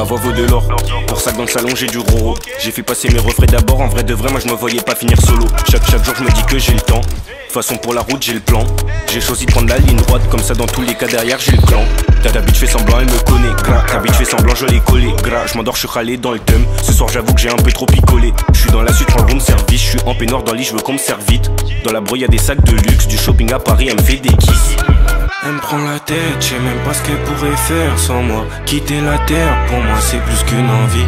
Ma voix vaut de l'or, pour ça que dans le salon j'ai du gros. J'ai fait passer mes refrains d'abord, en vrai de vrai moi je me voyais pas finir solo. Chaque jour je me dis que j'ai le temps, de toute façon pour la route j'ai le plan. J'ai choisi de prendre la ligne droite, comme ça dans tous les cas derrière j'ai le clan. Ta bitch fait semblant, elle me connaît, gras. Ta bitch fait semblant, je l'ai collé, gras. Je m'endors, je suis râlé dans le thème. Ce soir j'avoue que j'ai un peu trop picolé. Je suis dans la suite, prends le room service. Je suis en peignoir dans le lit, je veux qu'on me serve vite. Dans la brouille y'a des sacs de luxe, du shopping à Paris, elle me fait des kisses. Elle me prend la tête, je sais même pas ce qu'elle pourrait faire sans moi. Quitter la terre, pour moi c'est plus qu'une envie.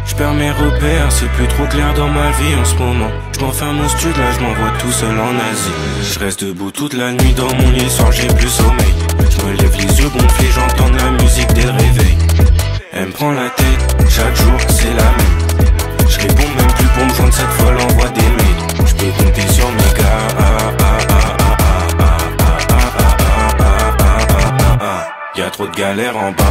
Je perds mes repères, c'est plus trop clair dans ma vie en ce moment. Je m'enferme au studio, là je m'envoie tout seul en Asie. Je reste debout toute la nuit dans mon lit, le soir j'ai plus sommeil. Je me lève les yeux gonflés, j'entends de la musique dès le réveil. Elle me prend la tête, chaque jour c'est la même. Je réponds même plus pour me joindre, cette folle envoie des mails. Je peux compter sur mes gars. Y'a trop de galères en bas.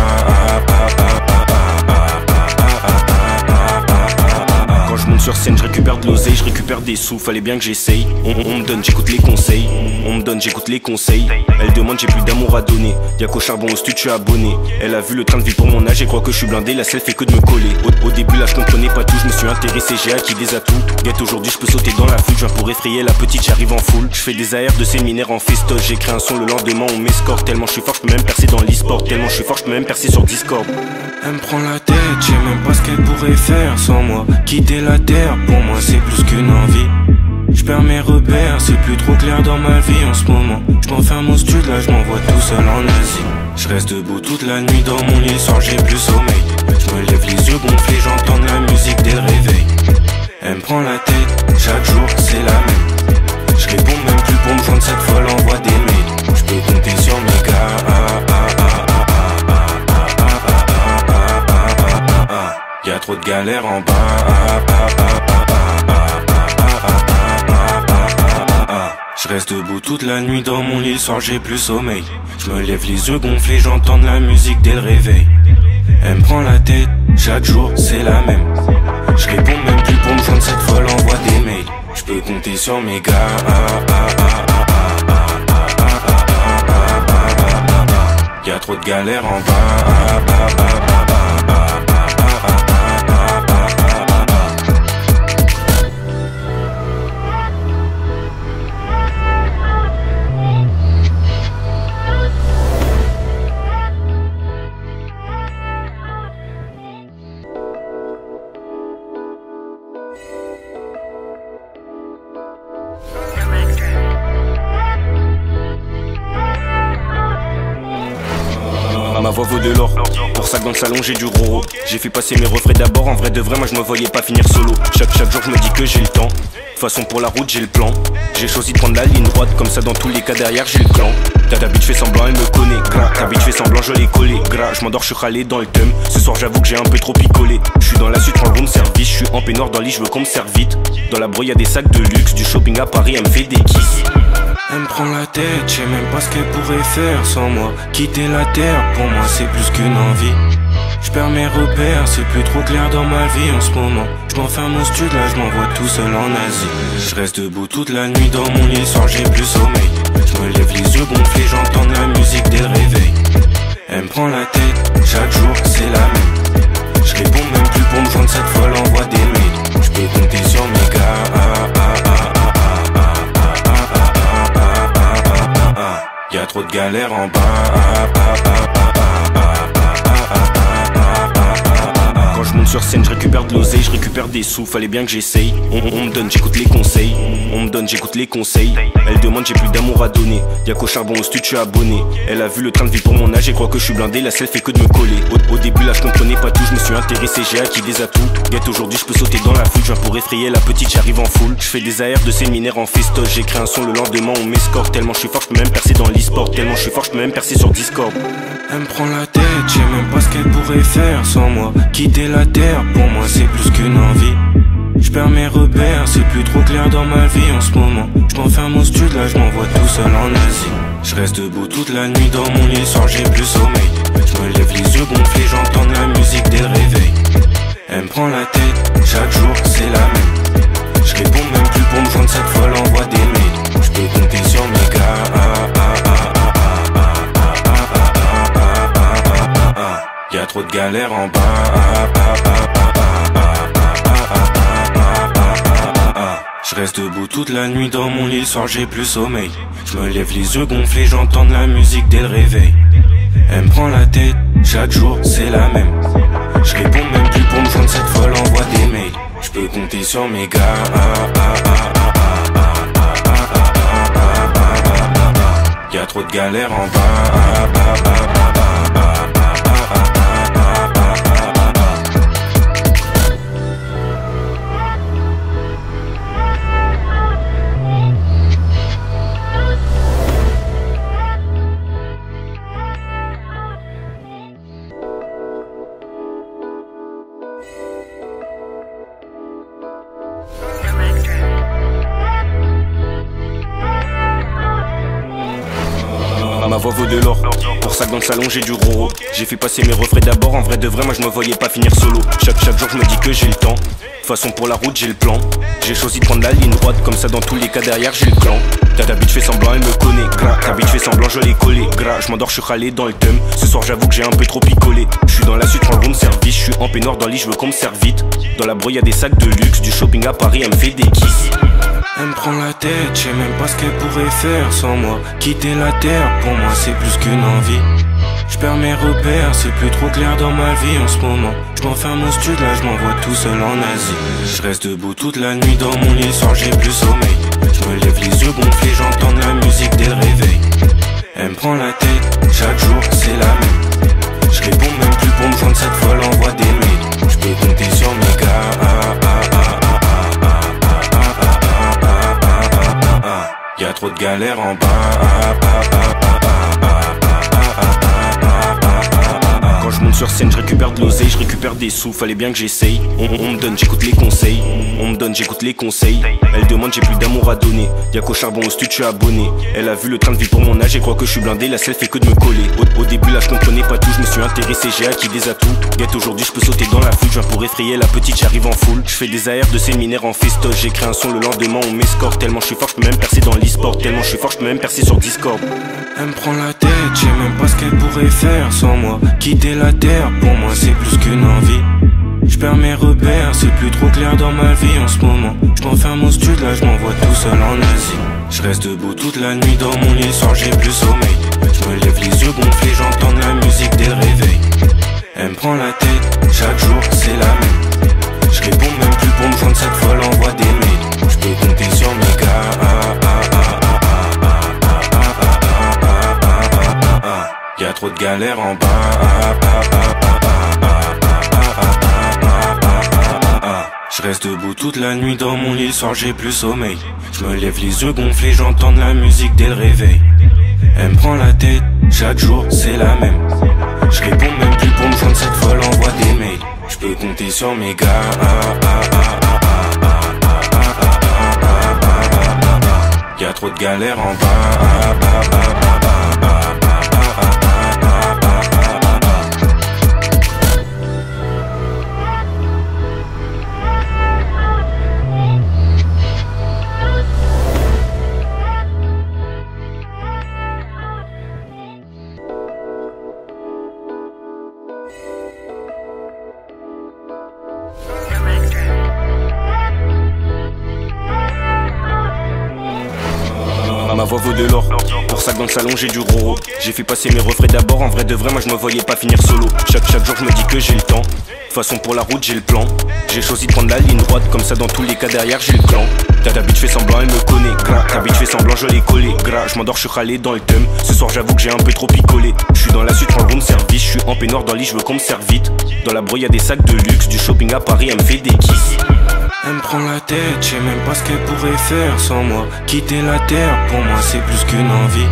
Quand je monte sur scène, je récupère de l'oseille, je récupère des sous, fallait bien que j'essaye. On me donne, j'écoute les conseils. On me donne, j'écoute les conseils. Elle demande, j'ai plus d'amour à donner. Y'a qu'au charbon au studio, je suis abonné. Elle a vu le train de vie pour mon âge et croit que je suis blindé. La selle fait que de me coller. Au début là je comprenais pas tout, je me suis intéressé, j'ai acquis des atouts. Guette aujourd'hui je peux sauter dans la foule, je viens pour effrayer la petite, j'arrive en foule. Je fais des AR de séminaire en festoche, j'écris un son le lendemain on m'escorte. Tellement je suis fort, je peux même percer dans l'e-sport. Tellement je suis fort, je peux même percer sur Discord. Elle me prend la tête, je sais même pas ce qu'elle pourrait faire sans moi. Quitter la terre, pour moi c'est plus qu'une envie. Je perds mes repères, c'est plus trop clair dans ma vie en ce moment. Je m'enferme au studio, là je m'envoie tout seul en Asie. Je reste debout toute la nuit dans mon lit, le soir j'ai plus sommeil. Je me lève les yeux gonflés, j'entends de la musique dès le réveil. Elle me prend la tête, chaque jour c'est la même. Je réponds même plus pour me joindre, cette folle envoie des mails. Je peux compter sur mes gars. Y'a trop de galères en bas. Je reste debout toute la nuit dans mon lit, le soir j'ai plus sommeil. Je me lève les yeux gonflés, j'entends de la musique dès le réveil. Elle me prend la tête, chaque jour c'est la même. Je réponds même plus pour me joindre, cette folle envoie des mails. Je peux compter sur mes gars. Y'a trop de galères en bas. Ma voix vaut de l'or, pour ça que dans le salon j'ai du gros. J'ai fait passer mes refrains d'abord, en vrai de vrai moi je me voyais pas finir solo. Chaque jour je me dis que j'ai le temps, de toute façon pour la route j'ai le plan. J'ai choisi de prendre la ligne droite, comme ça dans tous les cas derrière j'ai le clan. Ta bitch fait semblant, elle me connaît, gras. Ta bitch fait semblant, je l'ai collé, gras. Je m'endors, je suis râlé dans le thème. Ce soir j'avoue que j'ai un peu trop picolé. Je suis dans la suite, prends le room service. Je suis en peignoir dans le lit, je veux qu'on me serve vite. Dans la brouille y'a des sacs de luxe, du shopping à Paris, elle me fait des kisses. Elle me prend la tête, je sais même pas ce qu'elle pourrait faire sans moi. Quitter la terre, pour moi c'est plus qu'une envie. Je perds mes repères, c'est plus trop clair dans ma vie en ce moment. Je m'enferme au studio, là je m'envoie tout seul en Asie. Je reste debout toute la nuit dans mon lit, le soir j'ai plus sommeil. Je me lève les yeux gonflés, j'entends de la musique dès le réveil. Elle me prend la tête, chaque jour c'est la même. Je réponds même plus pour me joindre, cette folle envoie des mails. Je peux compter sur mes gars. Y'a trop de galères en bas. Quand je monte sur scène, je récupère de l'oseille, je récupère des sous, fallait bien que j'essaye. On me donne, j'écoute les conseils. On me donne, j'écoute les conseils. Elle demande, j'ai plus d'amour à donner. Y'a qu'au charbon au studio, je suis abonné. Elle a vu le train de vie pour mon âge et croit que je suis blindé. La selle fait que de me coller. Au début là je comprenais pas tout, je me suis intéressé, j'ai acquis des atouts. Guette aujourd'hui je peux sauter dans la foule, je viens pour effrayer la petite, j'arrive en foule. Je fais des AR de séminaire en festoche, j'écris un son le lendemain on m'escorte. Tellement je suis fort, je peux même percer dans l'e-sport. Tellement je suis fort, je peux même percer sur Discord. Elle me prend la tête, je sais même pas ce qu'elle pourrait faire sans moi. Quitter la terre, pour moi c'est plus qu'une envie. Je perds mes repères, c'est plus trop clair dans ma vie en ce moment. Je m'enferme au studio, là je m'envoie tout seul en Asie. Je reste debout toute la nuit dans mon lit, le soir j'ai plus sommeil. Je me lève les yeux gonflés, j'entends de la musique dès le réveil. Elle me prend la tête, chaque jour c'est la même. Je réponds même plus pour me joindre, cette folle envoie des mails. Je peux compter sur mes gars. Y'a trop de galères en bas. Je reste debout toute la nuit dans mon lit, le soir j'ai plus sommeil. Je me lève les yeux gonflés, j'entends de la musique dès le réveil. Elle me prend la tête, chaque jour c'est la même. Je réponds même plus pour me joindre, cette folle envoie des mails. Je peux compter sur mes gars. Y'a trop de galères en bas. Ma voix vaut de l'or, pour ça que dans le salon j'ai du roro. J'ai fait passer mes refrains d'abord, en vrai de vrai moi je me voyais pas finir solo. Chaque jour je me dis que j'ai le temps, de toute façon pour la route j'ai le plan. J'ai choisi de prendre la ligne droite, comme ça dans tous les cas derrière j'ai le clan. Ta bitch fait semblant, elle me connaît, gras. Ta bitch fait semblant, je l'ai collé, gras. Je m'endors, je suis râlé dans le thème. Ce soir j'avoue que j'ai un peu trop picolé. Je suis dans la suite, prends le room service. Je suis en peignoir dans le lit, je veux qu'on me serve vite. Dans la broye y'a des sacs de luxe, du shopping à Paris, elle me fait des kisses. Elle me prend la tête, je sais même pas ce qu'elle pourrait faire sans moi. Quitter la terre, pour moi c'est plus qu'une envie. Je perds mes repères, c'est plus trop clair dans ma vie en ce moment. Je m'enferme au studio, là je m'envoie tout seul en Asie. Je reste debout toute la nuit dans mon lit, le soir j'ai plus sommeil. Je me lève les yeux gonflés, j'entends de la musique dès le réveil. Elle me prend la tête, chaque jour c'est la même. Je réponds même plus pour me joindre, cette folle envoie des mails. Je peux compter sur mes gars. Y'a trop de galères en bas. Quand je monte sur scène, je récupère de l'oseille, je récupère des sous, fallait bien que j'essaye. On me donne, j'écoute les conseils. On me donne, j'écoute les conseils. Elle demande, j'ai plus d'amour à donner. Y'a qu'au charbon au studio, je suis abonné. Elle a vu le train de vie pour mon âge et croit que je suis blindé. La selle fait que de me coller. Au début là je comprenais pas tout, je me suis intéressé, j'ai acquis des atouts. Guette aujourd'hui je peux sauter dans la foule, je viens pour effrayer la petite, j'arrive en foule. Je fais des AR de séminaire en festoche, j'ai créé un son le lendemain, on m'escorte. Tellement je suis fort, je peux même percer dans l'e-sport. Tellement je suis fort, je peux même percer sur Discord. Elle me prend la tête, je sais même pas ce qu'elle pourrait faire sans moi. Quitter la terre, pour moi c'est plus qu'une envie. Je perds mes repères, c'est plus trop clair dans ma vie en ce moment. Je m'enferme au studio, là je m'envoie tout seul en Asie. Je reste debout toute la nuit dans mon lit, le soir j'ai plus sommeil. Je me lève les yeux gonflés, j'entends de la musique dès le réveil. Elle me prend la tête, chaque jour c'est la même. Je réponds même plus pour me joindre, cette folle envoie des mails. Je peux compter sur mes gars. Y'a trop de galères en bas. Je reste debout toute la nuit dans mon lit, le soir j'ai plus sommeil. Je me lève les yeux gonflés, j'entends de la musique dès le réveil. Elle me prend la tête, chaque jour c'est la même. Je réponds même plus pour me joindre, cette folle envoie des mails. Je peux compter sur mes gars. Y'a trop de galères en bas. Ma voix vaut de l'or, pour ça que dans le salon j'ai du roro. J'ai fait passer mes refrains d'abord, en vrai de vrai moi je me voyais pas finir solo. Chaque jour je me dis que j'ai le temps, de toute façon pour la route j'ai le plan. J'ai choisi de prendre la ligne droite, comme ça dans tous les cas derrière j'ai le clan. Ta bitch fait semblant, elle me connaît, gras. Ta bitch fait semblant, je l'ai collé, gras. Je m'endors, je suis râlé dans le thème. Ce soir j'avoue que j'ai un peu trop picolé. Je suis dans la suite, prends le room service. Je suis en peignoir dans le lit, je veux qu'on me serve vite. Dans la broye y'a des sacs de luxe, du shopping à Paris, elle me fait des kisses. Elle me prend la tête, je sais même pas ce qu'elle pourrait faire sans moi. Quitter la terre, pour moi c'est plus qu'une envie.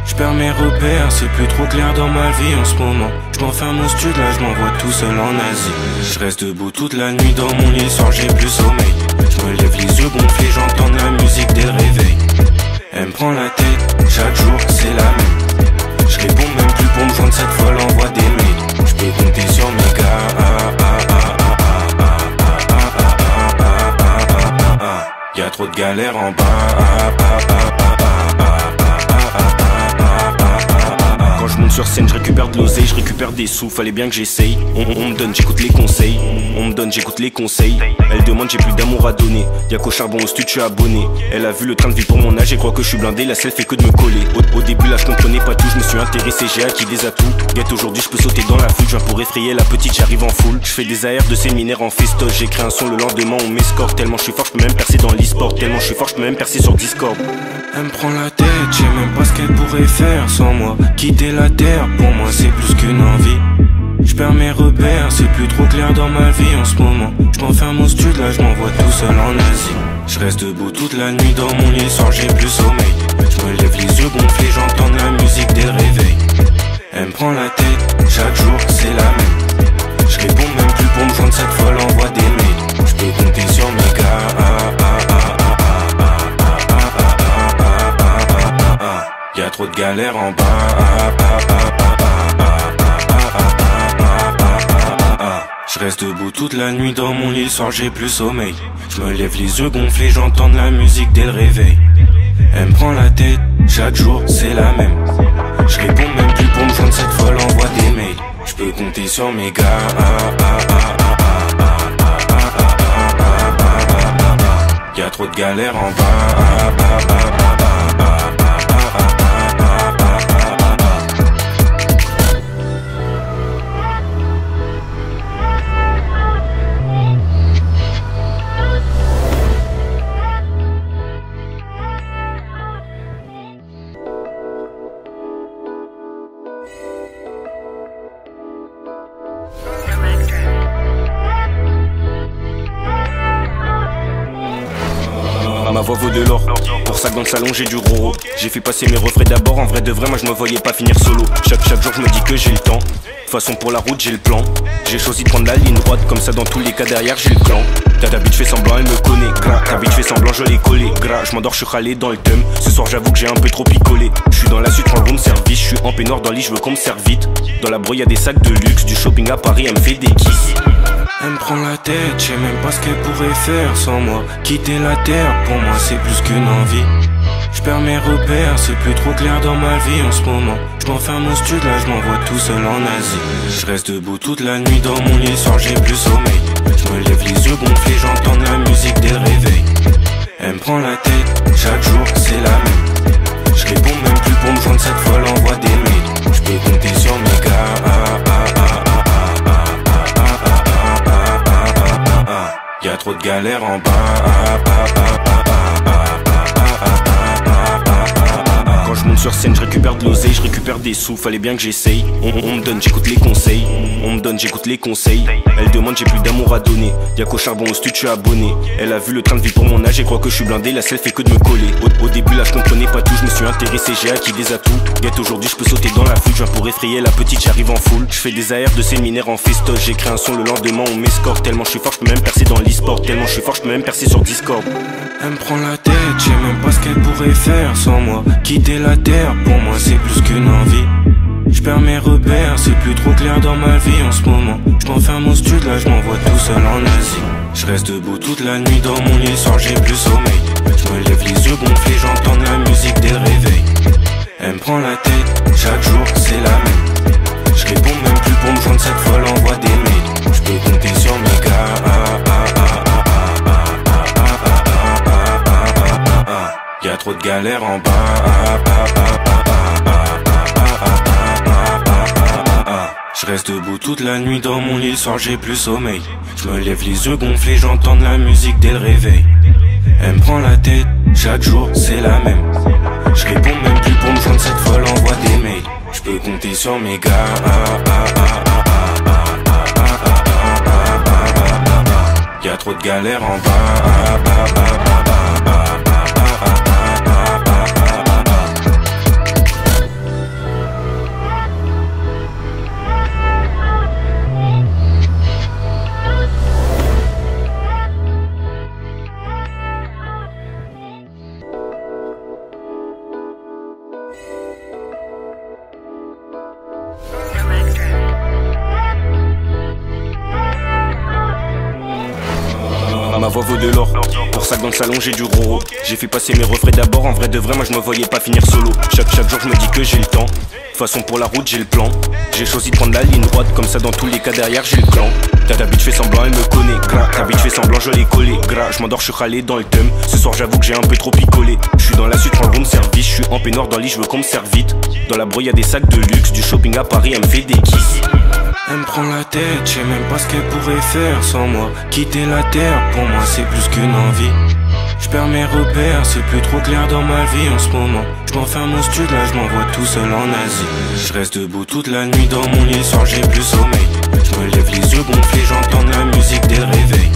Je perds mes repères, c'est plus trop clair dans ma vie en ce moment. Je m'enferme au studio, là je m'envoie tout seul en Asie. Je reste debout toute la nuit dans mon lit, le soir j'ai plus sommeil. Je me lève les yeux gonflés, j'entends de la musique dès le réveil. Elle me prend la tête, chaque jour c'est la même. Je réponds même plus pour me joindre, cette folle envoie des mails. Je peux compter sur mes gars. Y'a trop de galères en bas. Quand je monte sur scène, je récupère de l'oseille, je récupère des sous, fallait bien que j'essaye. On me donne, j'écoute les conseils. On me donne, j'écoute les conseils. Elle demande, j'ai plus d'amour à donner. Y'a qu'au charbon au stu, tu es abonné. Elle a vu le train de vie pour mon âge et croit que je suis blindé. La selle fait que de me coller. Au début là je comprenais pas tout, je me suis intéressé, j'ai acquis des atouts. Guette aujourd'hui je peux sauter dans la foule, je viens pour effrayer la petite, j'arrive en foule. Je fais des AR de séminaire en festoche, j'écris un son le lendemain on m'escorte. Tellement je suis fort, je peux même percer dans l'e-sport. Tellement je suis fort, je peux même percer sur Discord. Elle me prend la tête, je sais même pas ce qu'elle pourrait faire sans moi. Quitter la terre, pour moi c'est plus qu'une envie. Je perds mes repères, c'est plus trop clair dans ma vie en ce moment. Je m'enferme au studio, là je m'envoie tout seul en Asie. Je reste debout toute la nuit dans mon lit, le soir j'ai plus sommeil. Je me lève les yeux gonflés, j'entends de la musique dès le réveil. Elle me prend la tête, chaque jour c'est la même. Je réponds même plus pour me joindre, cette folle envoie des mails. Je peux compter sur mes gars. Y'a trop de galères en bas. Je reste debout toute la nuit dans mon lit, le soir j'ai plus sommeil. Je me lève les yeux gonflés, j'entends de la musique dès le réveil. Elle me prend la tête, chaque jour c'est la même. Je réponds même plus pour me joindre, cette folle envoie des mails. Je peux compter sur mes gars. Y'a trop de galères en bas. Ma voix vaut de l'or, pour ça que dans le salon j'ai du roro. J'ai fait passer mes refrains d'abord, en vrai de vrai moi je me voyais pas finir solo. Chaque jour je me dis que j'ai le temps, de toute façon pour la route j'ai le plan. J'ai choisi de prendre la ligne droite, comme ça dans tous les cas derrière j'ai le clan. Ta bitch fait semblant, elle me connaît, gras. Ta bitch fait semblant, je l'ai collé, gras. Je m'endors, je suis râlé dans le thème. Ce soir j'avoue que j'ai un peu trop picolé. Je suis dans la suite, je prends le room service. Je suis en peignoir dans le lit, je veux qu'on me serve vite. Dans la brouille y'a des sacs de luxe, du shopping à Paris, elle me fait des kisses. Elle me prend la tête, je sais même pas ce qu'elle pourrait faire sans moi. Quitter la terre, pour moi c'est plus qu'une envie. Je perds mes repères, c'est plus trop clair dans ma vie en ce moment. Je m'enferme au studio, là je m'envoie tout seul en Asie. Je reste debout toute la nuit dans mon lit, le soir j'ai plus sommeil. Je me lève les yeux gonflés, j'entends de la musique dès le réveil. Elle me prend la tête, chaque jour c'est la même. Je réponds même plus pour me joindre, cette folle envoie des mails. Je peux compter sur mes gars. Y'a trop de galères en bas. Quand je monte sur scène, je récupère de l'oseille, je récupère des sous, fallait bien que j'essaye. On me donne, j'écoute les conseils. On me donne, j'écoute les conseils. Elle demande, j'ai plus d'amour à donner. Y'a qu'au charbon au stu, tu es abonné. Elle a vu le train de vie pour mon âge et croit que je suis blindé. La selle fait que de me coller. Au début là je comprenais pas tout, je me suis intéressé, j'ai acquis des atouts. Guette aujourd'hui je peux sauter dans la foule, je viens pour effrayer la petite, j'arrive en foule. Je fais des AR de séminaire en festoche, j'écris un son le lendemain on m'escorte. Tellement je suis fort, je peux même percer dans l'e-sport. Tellement je suis fort, je peux même percer sur Discord. Elle me prend la tête, je sais même pas ce qu'elle pourrait faire sans moi. Quitter la terre, pour moi c'est plus qu'une envie. Je perds mes repères, c'est plus trop clair dans ma vie en ce moment. Je m'enferme au studio, là je m'envoie tout seul en Asie. Je reste debout toute la nuit dans mon lit, le soir j'ai plus sommeil. Je me lève les yeux gonflés, j'entends de la musique dès le réveil. Elle me prend la tête, chaque jour c'est la même. Je réponds même plus pour me joindre, cette folle envoie des mails. Je peux compter sur mes gars. Y'a trop de galères en bas. Je reste debout toute la nuit dans mon lit, le soir j'ai plus sommeil. Je me lève les yeux gonflés, j'entends de la musique dès le réveil. Elle me prend la tête, chaque jour c'est la même. Je réponds même plus pour me joindre, cette folle envoie des mails. Je peux compter sur mes gars. Y'a trop de galères en bas. Ma voix vaut de l'or, Pour ça que dans le salon j'ai du roro. J'ai fait passer mes refrains d'abord, en vrai de vrai moi je me voyais pas finir solo. Chaque jour je me dis que j'ai le temps. De toute façon pour la route j'ai le plan. J'ai choisi de prendre la ligne droite, comme ça dans tous les cas derrière j'ai le clan. Ta bitch fait semblant, elle me connaît, gras. Ta bitch fait semblant, je l'ai collé, gras. Je m'endors, je suis râlé dans le thème. Ce soir j'avoue que j'ai un peu trop picolé. Je suis dans la suite, prends le room service. Je suis en peignoir dans le lit, je veux qu'on me serve vite. Dans la brouille y'a des sacs de luxe, du shopping à Paris, elle me fait des kisses. Elle me prend la tête, je sais même pas ce qu'elle pourrait faire sans moi. Quitter la terre, pour moi c'est plus qu'une envie. Je perds mes repères, c'est plus trop clair dans ma vie en ce moment. Je m'enferme au studio, là je m'envoie tout seul en Asie. Je reste debout toute la nuit dans mon lit, le soir j'ai plus sommeil. Je me lève les yeux gonflés, j'entends la musique dès le réveil.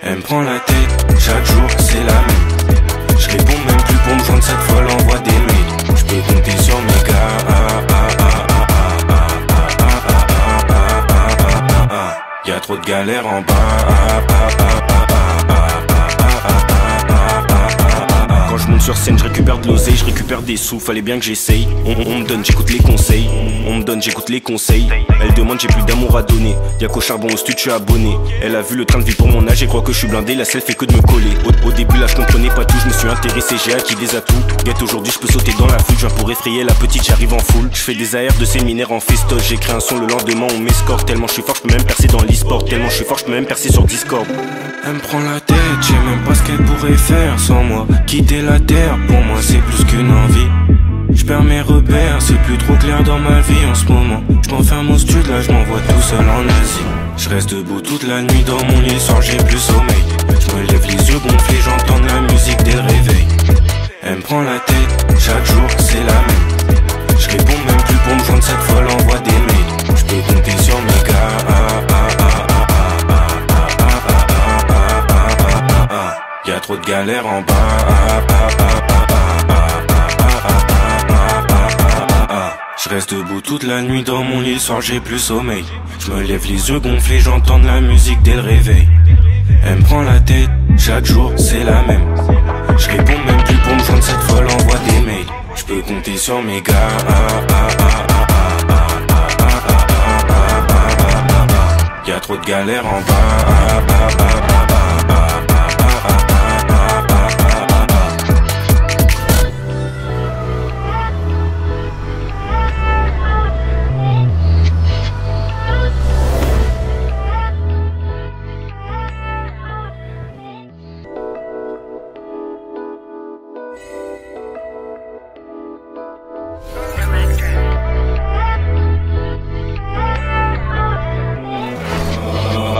Elle me prend la tête, chaque jour c'est la même. Je réponds même plus pour me joindre, cette fois l'envoie des mails. Je peux compter sur mes gars. Y'a trop de galères en bas. Quand je monte sur scène, je récupère de l'oseille, je récupère des sous, fallait bien que j'essaye. On me donne, j'écoute les conseils. On me donne, j'écoute les conseils. Elle demande, j'ai plus d'amour à donner. Y'a qu'au charbon au studio, je suis abonné. Elle a vu le train de vie pour mon âge et croit que je suis blindé. La selle fait que de me coller. Au début là je comprenais pas tout, je me suis intéressé, j'ai acquis des atouts. Guette aujourd'hui je peux sauter dans la foule, je viens pour effrayer la petite, j'arrive en foule. Je fais des AR de séminaire en festoche, j'écris un son le lendemain on m'escorte. Tellement je suis fort, je peux même percer dans l'e-sport. Tellement je suis fort, je peux même percer sur Discord. Elle me prend la tête, je sais même pas ce qu'elle pourrait faire sans moi. Quitter la terre, pour moi c'est plus qu'une envie. Je perds mes repères, c'est plus trop clair dans ma vie en ce moment. Je m'enferme au studio, là je m'envoie tout seul en Asie. Je reste debout toute la nuit dans mon lit, le soir j'ai plus sommeil. Je me lève les yeux gonflés, j'entends la musique dès le réveil. Elle me prend la tête, chaque jour c'est la même. Je réponds même plus pour me joindre, cette fois l'envoie des mails. Je peux compter sur mes gars. Y'a trop de galères en bas. Je reste debout toute la nuit dans mon lit, le soir j'ai plus sommeil. Je me lève les yeux gonflés, j'entends de la musique dès le réveil. Elle me prend la tête, chaque jour c'est la même. Je réponds même plus pour me joindre, cette fois l'envoie des mails. Je peux compter sur mes gars. Y'a trop de galères en bas.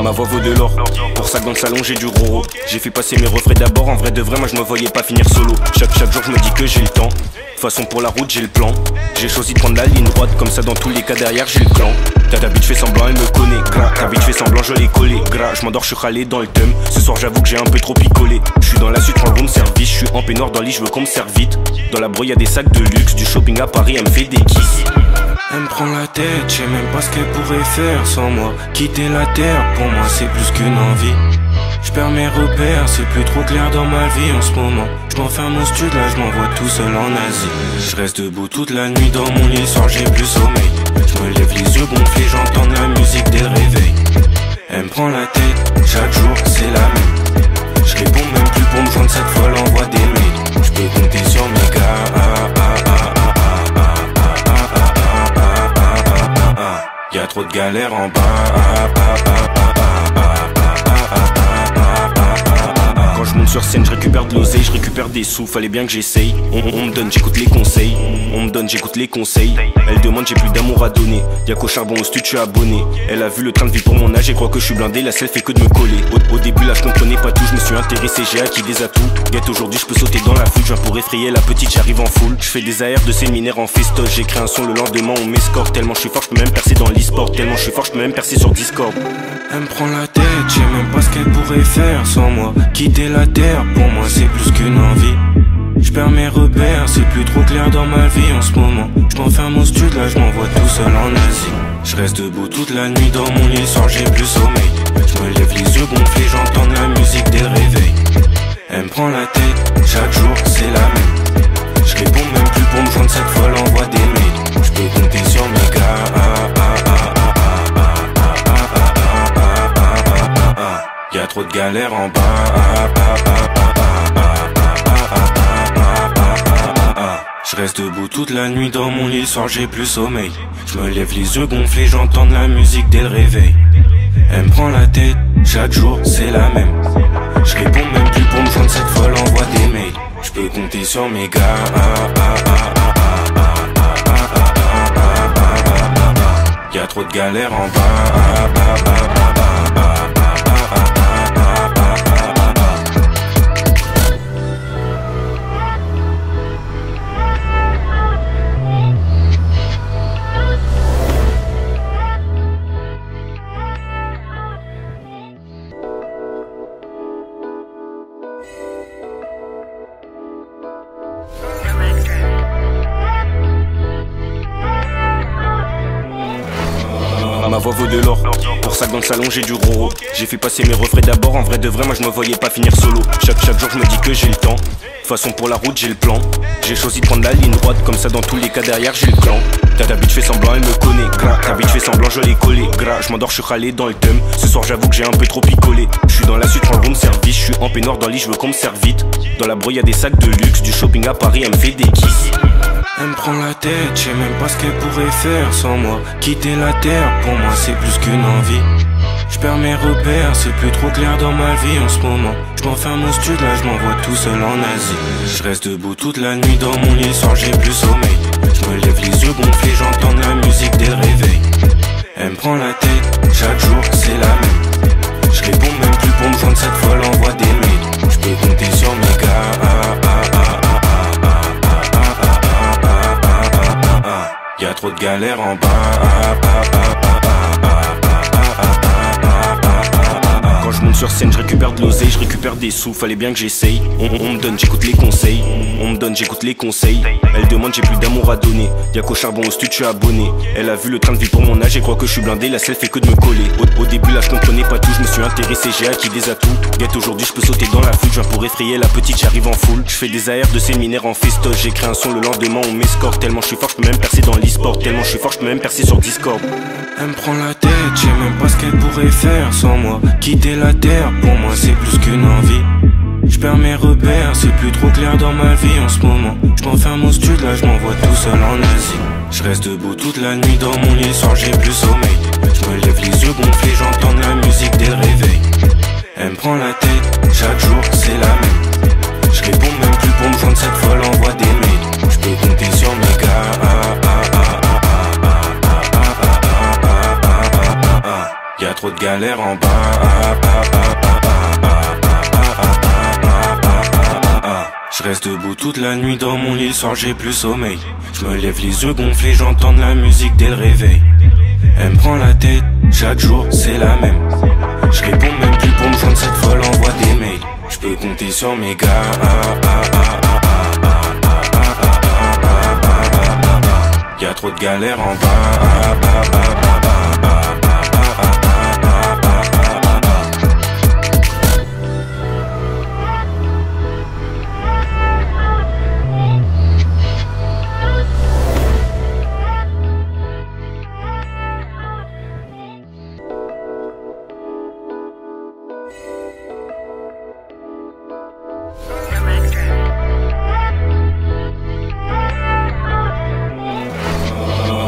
Ma voix vaut de l'or, pour ça que dans le salon j'ai du roro. J'ai fait passer mes refrains d'abord, en vrai de vrai moi je me voyais pas finir solo. Chaque jour je me dis que j'ai le temps. De toute façon pour la route j'ai le plan. J'ai choisi de prendre la ligne droite, comme ça dans tous les cas derrière j'ai le clan. Ta bitch fait semblant, elle me connaît, gras. Ta bitch fait semblant, je l'ai collé, gras. Je m'endors, je suis râlé dans le thème. Ce soir j'avoue que j'ai un peu trop picolé. Je suis dans la suite, prends le room service. Je suis en peignoir dans le lit, je veux qu'on me serve vite. Dans la brouille y'a des sacs de luxe, du shopping à Paris, elle me fait des kisses. Elle me prend la tête, je sais même pas ce qu'elle pourrait faire sans moi. Quitter la terre, pour moi c'est plus qu'une envie. Je perds mes repères, c'est plus trop clair dans ma vie en ce moment. Je m'enferme au studio, là je m'envoie tout seul en Asie. Je reste debout toute la nuit dans mon lit, le soir j'ai plus sommeil. Je me lève les yeux gonflés, j'entends la musique dès le réveil. Elle me prend la tête, chaque jour c'est la même. Je réponds même plus pour me joindre, cette fois l'envoie des mails. Je peux compter sur mes gars. Y'a trop de galères en bas. Quand je monte sur scène, je récupère de l'oseille, je récupère des sous, fallait bien que j'essaye. On me donne, j'écoute les conseils. On me donne, j'écoute les conseils. Elle demande, j'ai plus d'amour à donner. Y'a qu'au charbon au studio, je suis abonné. Elle a vu le train de vie pour mon âge et croit que je suis blindé. La selle fait que de me coller. Au début là je comprenais pas tout, je me suis intéressé, j'ai acquis des atouts. Guette aujourd'hui je peux sauter dans la foule, je viens pour effrayer la petite, j'arrive en foule. Je fais des AR de séminaire en festoche, j'écris un son le lendemain on m'escorte. Tellement je suis fort, je peux même percer dans l'e-sport. Tellement je suis fort, je peux même percer sur Discord. Elle me prend la tête, je sais même pas ce qu'elle pourrait faire sans moi. Quitter la terre, pour moi c'est plus qu'une envie. Je perds mes repères, c'est plus trop clair dans ma vie en ce moment. Je m'enferme au studio, là je m'envoie tout seul en Asie. Je reste debout toute la nuit dans mon lit, le soir j'ai plus sommeil. Je me lève les yeux gonflés, j'entends la musique dès le réveil. Elle me prend la tête, chaque jour c'est la même. Je réponds même plus pour me joindre, cette fois l'envoie des mails. Je peux compter sur mes gars. Y'a trop trop de galères en bas. Je reste debout toute la nuit dans mon lit, le soir j'ai plus sommeil. Je me lève les yeux gonflés, j'entends de la musique dès le réveil. Elle me prend la tête, chaque jour c'est la même. Je réponds même plus pour me joindre, cette folle envoie des mails. Je peux compter sur mes gars. Y'a trop de galères en bas. Ma voix vaut de l'or, pour ça que dans le salon j'ai du roro. J'ai fait passer mes refrains d'abord, en vrai de vrai moi je me voyais pas finir solo. Chaque jour je me dis que j'ai le temps, de toute façon pour la route j'ai le plan. J'ai choisi de prendre la ligne droite, comme ça dans tous les cas derrière j'ai le clan. Ta bitch fait semblant, elle me connaît, gras. Ta bitch fait semblant, je l'ai collé, gras. Je m'endors, je suis râlé dans le thème. Ce soir j'avoue que j'ai un peu trop picolé. Je suis dans la suite, prends le room service. Je suis en peignoir dans le lit, je veux qu'on me serve vite. Dans la brouille y'a des sacs de luxe, du shopping à Paris, elle me fait des kisses. Elle me prend la tête, je sais même pas ce qu'elle pourrait faire sans moi. Quitter la terre, pour moi c'est plus qu'une envie. Je perds mes repères, c'est plus trop clair dans ma vie en ce moment. Je m'enferme au studio, là je m'envoie tout seul en Asie. Je reste debout toute la nuit dans mon lit, le soir j'ai plus sommeil. Je me lève les yeux gonflés, j'entends de la musique dès le réveil. Elle me prend la tête, chaque jour c'est la même. Je réponds même plus pour me joindre, cette folle envoie des mails. Je peux compter sur mes gars. Y'a trop de galères en bas. Quand je monte sur scène, je récupère de l'oseille, je récupère des sous, fallait bien que j'essaye. On me donne, j'écoute les conseils. On me donne, j'écoute les conseils. Elle demande, j'ai plus d'amour à donner. Y'a qu'au charbon au studio, je suis abonné. Elle a vu le train de vie pour mon âge et croit que je suis blindé. La selle fait que de me coller. Au début là je comprenais pas tout, je me suis intéressé, j'ai acquis des atouts. Guette aujourd'hui je peux sauter dans la foule, je viens pour effrayer la petite, j'arrive en foule. Je fais des AR de séminaire en festoche, j'écris un son le lendemain on m'escorte. Tellement je suis fort, je peux même percer dans l'e-sport. Tellement je suis fort, je peux même percer sur Discord. Elle me prend la tête, je sais même pas ce qu'elle pourrait faire sans moi. Quitter la terre, pour moi c'est plus qu'une envie. Je perds mes repères, c'est plus trop clair dans ma vie en ce moment. Je m'enferme au studio, là je m'envoie tout seul en Asie. Je reste debout toute la nuit dans mon lit, le soir j'ai plus sommeil. Je me lève les yeux gonflés, j'entends de la musique dès le réveil. Elle me prend la tête, chaque jour c'est la même. Je réponds même plus pour me joindre, cette folle envoie des mails. Je peux compter sur mes gars. Y'a trop de galères en bas. Je reste debout toute la nuit dans mon lit, le soir j'ai plus sommeil. Je me lève les yeux gonflés, j'entends de la musique dès le réveil. Elle me prend la tête, chaque jour c'est la même. Je réponds même plus pour me joindre, cette folle envoie des mails. Je peux compter sur mes gars. Y'a trop de galères en bas.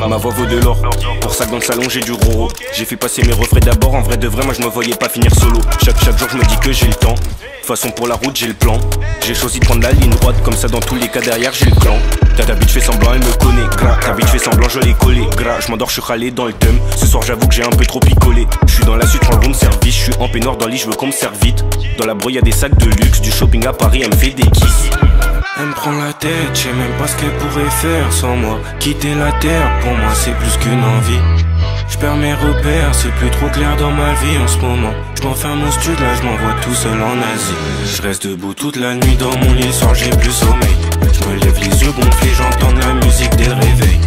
Ma voix vaut de l'or, pour ça que dans le salon j'ai du roro. J'ai fait passer mes refrains d'abord, en vrai de vrai moi je me voyais pas finir solo. Chaque jour je me dis que j'ai le temps, de toute façon pour la route j'ai le plan. J'ai choisi de prendre la ligne droite, comme ça dans tous les cas derrière j'ai le clan. Ta bitch fait semblant, elle me connaît, gras. Ta bitch fait semblant, je l'ai collé, gras. Je m'endors, je suis râlé dans le thème. Ce soir j'avoue que j'ai un peu trop picolé. Je suis dans la suite, prends le room service. Je suis en peignoir dans le lit, je veux qu'on me serve vite. Dans la brouille y'a des sacs de luxe, du shopping à Paris, elle me fait des kisses. Elle me prend la tête, je sais même pas ce qu'elle pourrait faire sans moi. Quitter la terre, pour moi c'est plus qu'une envie. Je perds mes repères, c'est plus trop clair dans ma vie en ce moment. Je m'enferme au studio, là je m'envoie tout seul en Asie. Je reste debout toute la nuit dans mon lit, le soir j'ai plus sommeil. Je me lève les yeux gonflés, j'entends de la musique dès le réveil.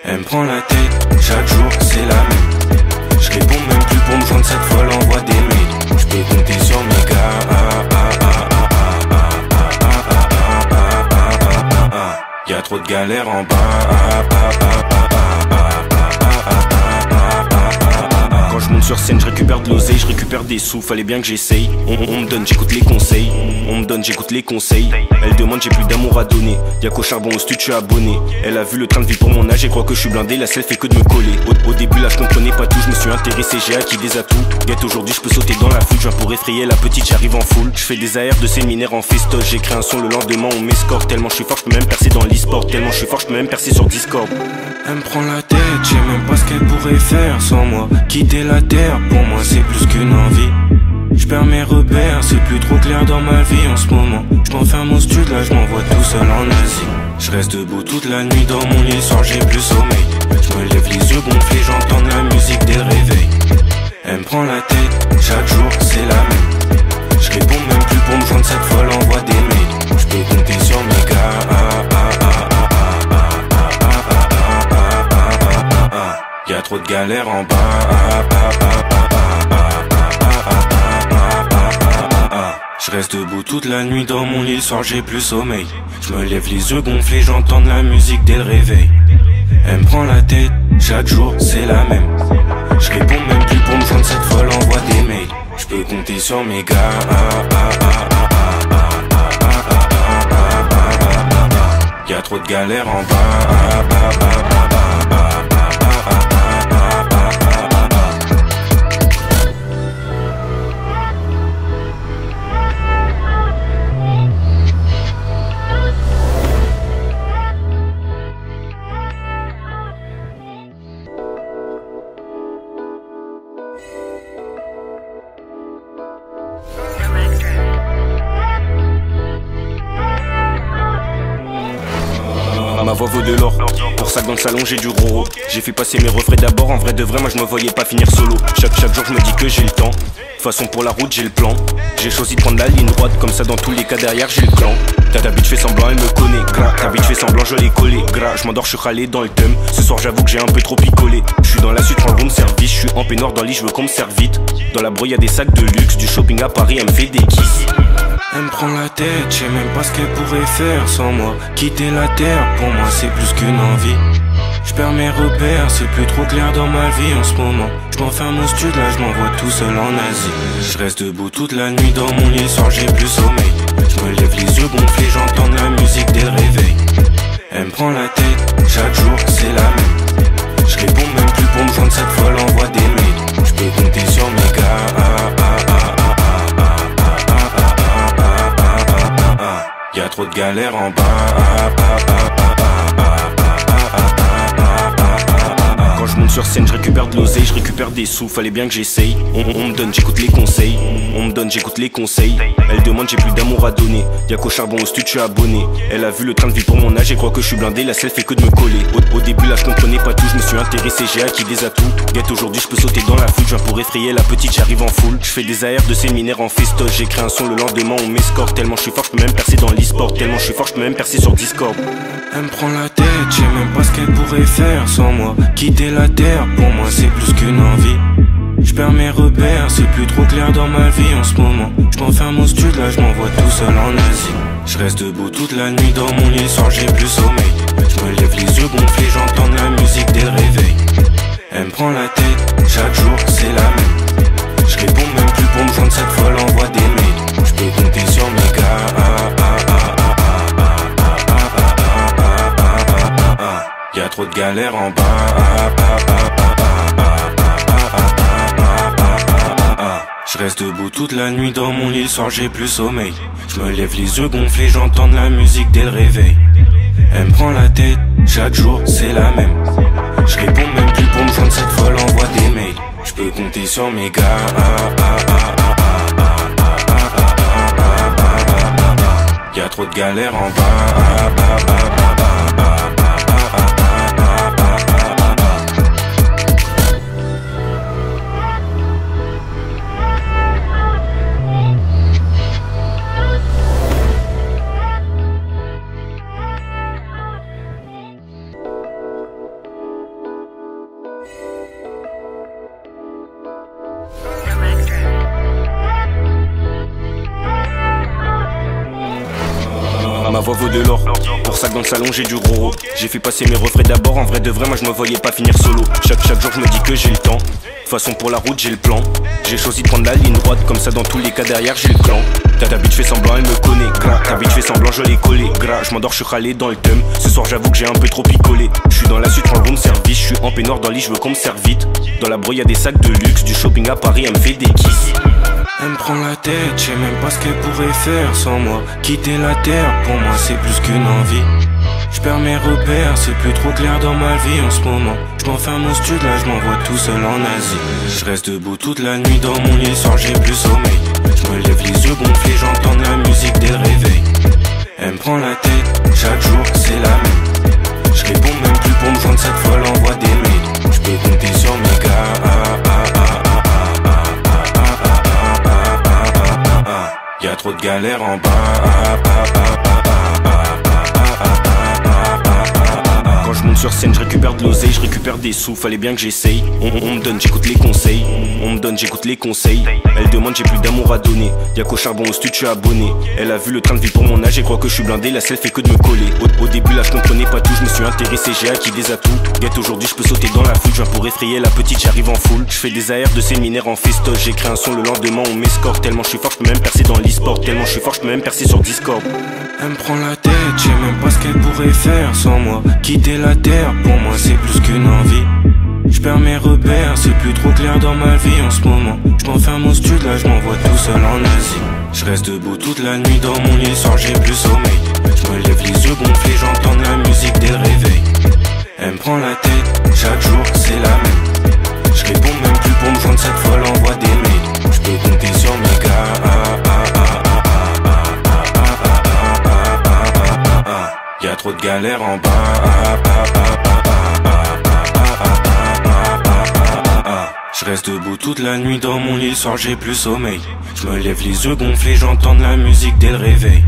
Elle me prend la tête, chaque jour c'est la même. Je réponds même plus pour me joindre, cette folle envoie des mails. Je peux compter sur mes gars. Y'a trop de galères en bas. Quand je monte monte sur scène, je récupère de l'oseille, je récupère des sous, fallait bien que j'essaye. On me donne, j'écoute les conseils. On me donne, j'écoute les conseils. Elle demande, j'ai plus d'amour à donner. Y'a qu'au charbon au studio, je suis abonné. Elle a vu le train de vie pour mon âge et croit que je suis blindé. La selle fait que de me coller. Au début là je comprenais pas tout, je me suis intéressé, j'ai acquis des atouts. Guette aujourd'hui je peux sauter dans la foule, je viens pour effrayer la petite, j'arrive en foule. Je fais des AR de séminaire en festoche, j'écris un son le lendemain on m'escorte. Tellement je suis fort, je peux même percer dans l'e-sport. Tellement je suis fort, je peux même percer sur Discord. Elle me prend la tête, je sais même pas ce qu'elle pourrait faire sans moi. Quitter la terre, pour moi c'est plus qu'une envie. Je perds mes repères, c'est plus trop clair dans ma vie en ce moment. Je m'enferme au studio, là je m'envoie tout seul en Asie. Je reste debout toute la nuit dans mon lit, soir j'ai plus sommeil. Je me lève les yeux gonflés, j'entends de la musique dès le réveil. Elle me prend la tête, chaque jour c'est la même. Je réponds même plus pour me joindre, cette fois l'envoie des mails. Je peux compter sur mes gars. Y'a trop de galères en bas. Je reste debout toute la nuit dans mon lit, le soir j'ai plus sommeil. Je me lève les yeux gonflés, j'entends de la musique dès le réveil. Elle me prend la tête, chaque jour c'est la même. Je réponds même plus pour me joindre, cette fois l'envoie des mails. Je peux compter sur mes gars. Y'a trop de galères en bas. Ma voix vaut de l'or, pour ça que dans le salon j'ai du roro. J'ai fait passer mes refrains d'abord, en vrai de vrai moi je me voyais pas finir solo. Chaque jour je me dis que j'ai le temps, de toute façon pour la route j'ai le plan. J'ai choisi de prendre la ligne droite, comme ça dans tous les cas derrière j'ai le clan. Ta bitch fait semblant, elle me connaît, gras. Ta bitch fait semblant, je l'ai collé, gras. Je m'endors, je suis râlé dans le thème. Ce soir j'avoue que j'ai un peu trop picolé. Je suis dans la suite, prends le room service. Je suis en peignoir dans le lit, je veux qu'on me serve vite. Dans la brouille y'a des sacs de luxe, du shopping à Paris, elle me fait des kisses. Elle me prend la tête, je sais même pas ce qu'elle pourrait faire sans moi. Quitter la terre, pour moi c'est plus qu'une envie. Je perds mes repères, c'est plus trop clair dans ma vie en ce moment. Je m'enferme au studio, là je m'envoie tout seul en Asie. Je reste debout toute la nuit dans mon lit, le soir j'ai plus sommeil. Je me lève les yeux gonflés, j'entends de la musique dès le réveil. Elle me prend la tête, chaque jour c'est la même. Je réponds même plus pour me joindre, cette fois l'envoie des mails. Je peux compter sur mes gars. Y'a trop de galères en bas. Quand je monte sur scène, je récupère de l'oseille, je récupère des sous, fallait bien que j'essaye. On me donne, j'écoute les conseils. On me donne, j'écoute les conseils. Elle demande, j'ai plus d'amour à donner. Y'a qu'au charbon au studio, je suis abonné. Elle a vu le train de vie pour mon âge et croit que je suis blindé. La selle fait que de me coller. Au début là je comprenais pas tout, je me suis intéressé, j'ai acquis des atouts. Guette aujourd'hui je peux sauter dans la foule, je viens pour effrayer la petite, j'arrive en foule. Je fais des AR de séminaire en festoche, j'écris un son le lendemain on m'escorte. Tellement je suis fort, je peux même percer dans l'e-sport. Tellement je suis fort, je peux même percer sur Discord. Elle me prend la tête, je sais même pas ce qu'elle pourrait faire sans moi. Quitter la terre, pour moi c'est plus qu'une envie. Je perds mes repères, c'est plus trop clair dans ma vie en ce moment. Je m'enferme au studio, là je m'envoie tout seul en Asie. Je reste debout toute la nuit dans mon lit, le soir j'ai plus sommeil. Je me lève les yeux gonflés, j'entends de la musique dès le réveil. Elle me prend la tête, chaque jour c'est la même. Je réponds même plus pour me joindre, cette fois l'envoie des mails. Je peux compter sur mes gars. Y'a trop de galères en bas. Je reste debout toute la nuit dans mon lit, le soir j'ai plus sommeil. Je me lève les yeux gonflés, j'entends de la musique dès le réveil. Elle me prend la tête, chaque jour c'est la même. Je réponds même plus pour me joindre, cette fois l'envoie des mails. Je peux compter sur mes gars. Y'a trop de galères en bas. Ma voix vaut de l'or, pour ça que dans le salon j'ai du gros. J'ai fait passer mes refrains d'abord, en vrai de vrai moi je me voyais pas finir solo. Chaque jour je me dis que j'ai le temps, de toute façon pour la route j'ai le plan. J'ai choisi de prendre la ligne droite, comme ça dans tous les cas derrière j'ai le clan. Ta bitch fait semblant, elle me connaît, gras. Ta bitch fait semblant, je l'ai collé, gras. Je m'endors, je suis râlé dans le thème. Ce soir j'avoue que j'ai un peu trop picolé. Je suis dans la suite, prends le room service. Je suis en peignoir dans le lit, je veux qu'on me serve vite. Dans la brouille y'a des sacs de luxe, du shopping à Paris, elle me fait des kisses. Elle me prend la tête, je sais même pas ce qu'elle pourrait faire sans moi. Quitter la terre, pour moi c'est plus qu'une envie. Je perds mes repères, c'est plus trop clair dans ma vie en ce moment. Je m'enferme au studio, là je m'envoie tout seul en Asie. Je reste debout toute la nuit dans mon lit, le soir j'ai plus sommeil. Je me lève les yeux gonflés, j'entends la musique dès le réveil. Elle me prend la tête, chaque jour c'est la même. Je réponds même plus pour me joindre, cette fois l'envoie des mails. Je peux compter sur mes gars. Y'a trop de galères en bas. Quand je monte sur scène, je récupère de l'oseille, je récupère des sous, fallait bien que j'essaye. On me donne, j'écoute les conseils. On me donne, j'écoute les conseils. Elle demande, j'ai plus d'amour à donner. Y'a qu'au charbon au studio, je suis abonné. Elle a vu le train de vie pour mon âge et croit que je suis blindé. La selle fait que de me coller. Au début là je comprenais pas tout, je me suis intéressé, j'ai acquis des atouts. Guette aujourd'hui je peux sauter dans la foule, je viens pour effrayer la petite, j'arrive en foule. Je fais des AR de séminaire en festoche, j'écris un son le lendemain on m'escorte. Tellement je suis fort, je peux même percer dans l'e-sport. Tellement je suis fort, je peux même percer sur Discord. Elle me prend la tête, je sais même pas ce qu'elle pourrait faire sans moi. Quitter la terre, pour moi c'est plus qu'une envie. Je perds mes repères, c'est plus trop clair dans ma vie en ce moment. Je m'enferme au studio, là je m'envoie tout seul en Asie. Je reste debout toute la nuit dans mon lit, le soir j'ai plus sommeil. Je me lève les yeux gonflés, j'entends la musique dès le réveil. Elle me prend la tête, chaque jour c'est la même. Je réponds même plus pour me joindre, cette fois l'envoie des mails. Je peux compter sur mes gars. Y'a trop de galères en bas. Je reste debout toute la nuit dans mon lit, le soir j'ai plus sommeil. Je me lève les yeux gonflés, j'entends de la musique dès le réveil.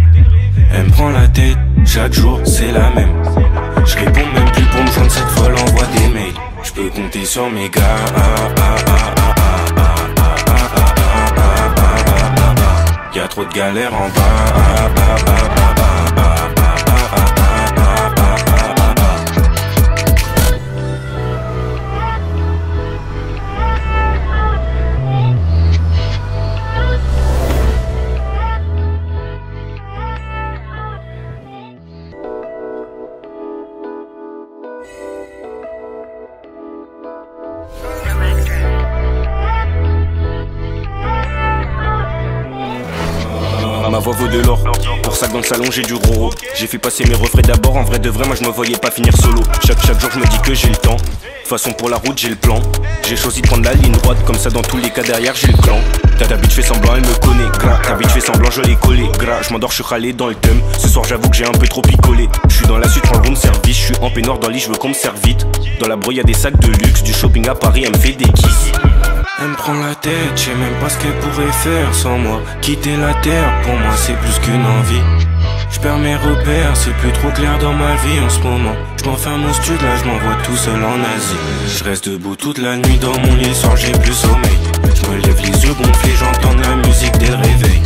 Elle me prend la tête, chaque jour c'est la même. Je réponds même plus pour me joindre, cette fois l'envoie des mails. Je peux compter sur mes gars. Y'a trop de galères en bas. Ma voix vaut de l'or, pour ça que dans le salon j'ai du gros. J'ai fait passer mes refrains d'abord, en vrai de vrai moi je me voyais pas finir solo. Chaque jour je me dis que j'ai le temps, de toute façon pour la route j'ai le plan. J'ai choisi de prendre la ligne droite, comme ça dans tous les cas derrière j'ai le clan. Ta bitch fait semblant, elle me connaît, gras. Ta bitch fait semblant, je l'ai collé, gras. Je m'endors, je suis râlé dans le thème. Ce soir j'avoue que j'ai un peu trop picolé. Je suis dans la suite, prends le room service. Je suis en peignoir dans le lit, je veux qu'on me serve vite. Dans la brouille y'a des sacs de luxe, du shopping à Paris, elle me fait des kisses. Elle me prend la tête, je sais même pas ce qu'elle pourrait faire sans moi. Quitter la terre, pour moi c'est plus qu'une envie. Je perds mes repères, c'est plus trop clair dans ma vie en ce moment. Je m'enferme au studio, là je m'envoie tout seul en Asie. Je reste debout toute la nuit dans mon lit, le soir j'ai plus sommeil. Je me lève les yeux gonflés, j'entends la musique dès le réveil.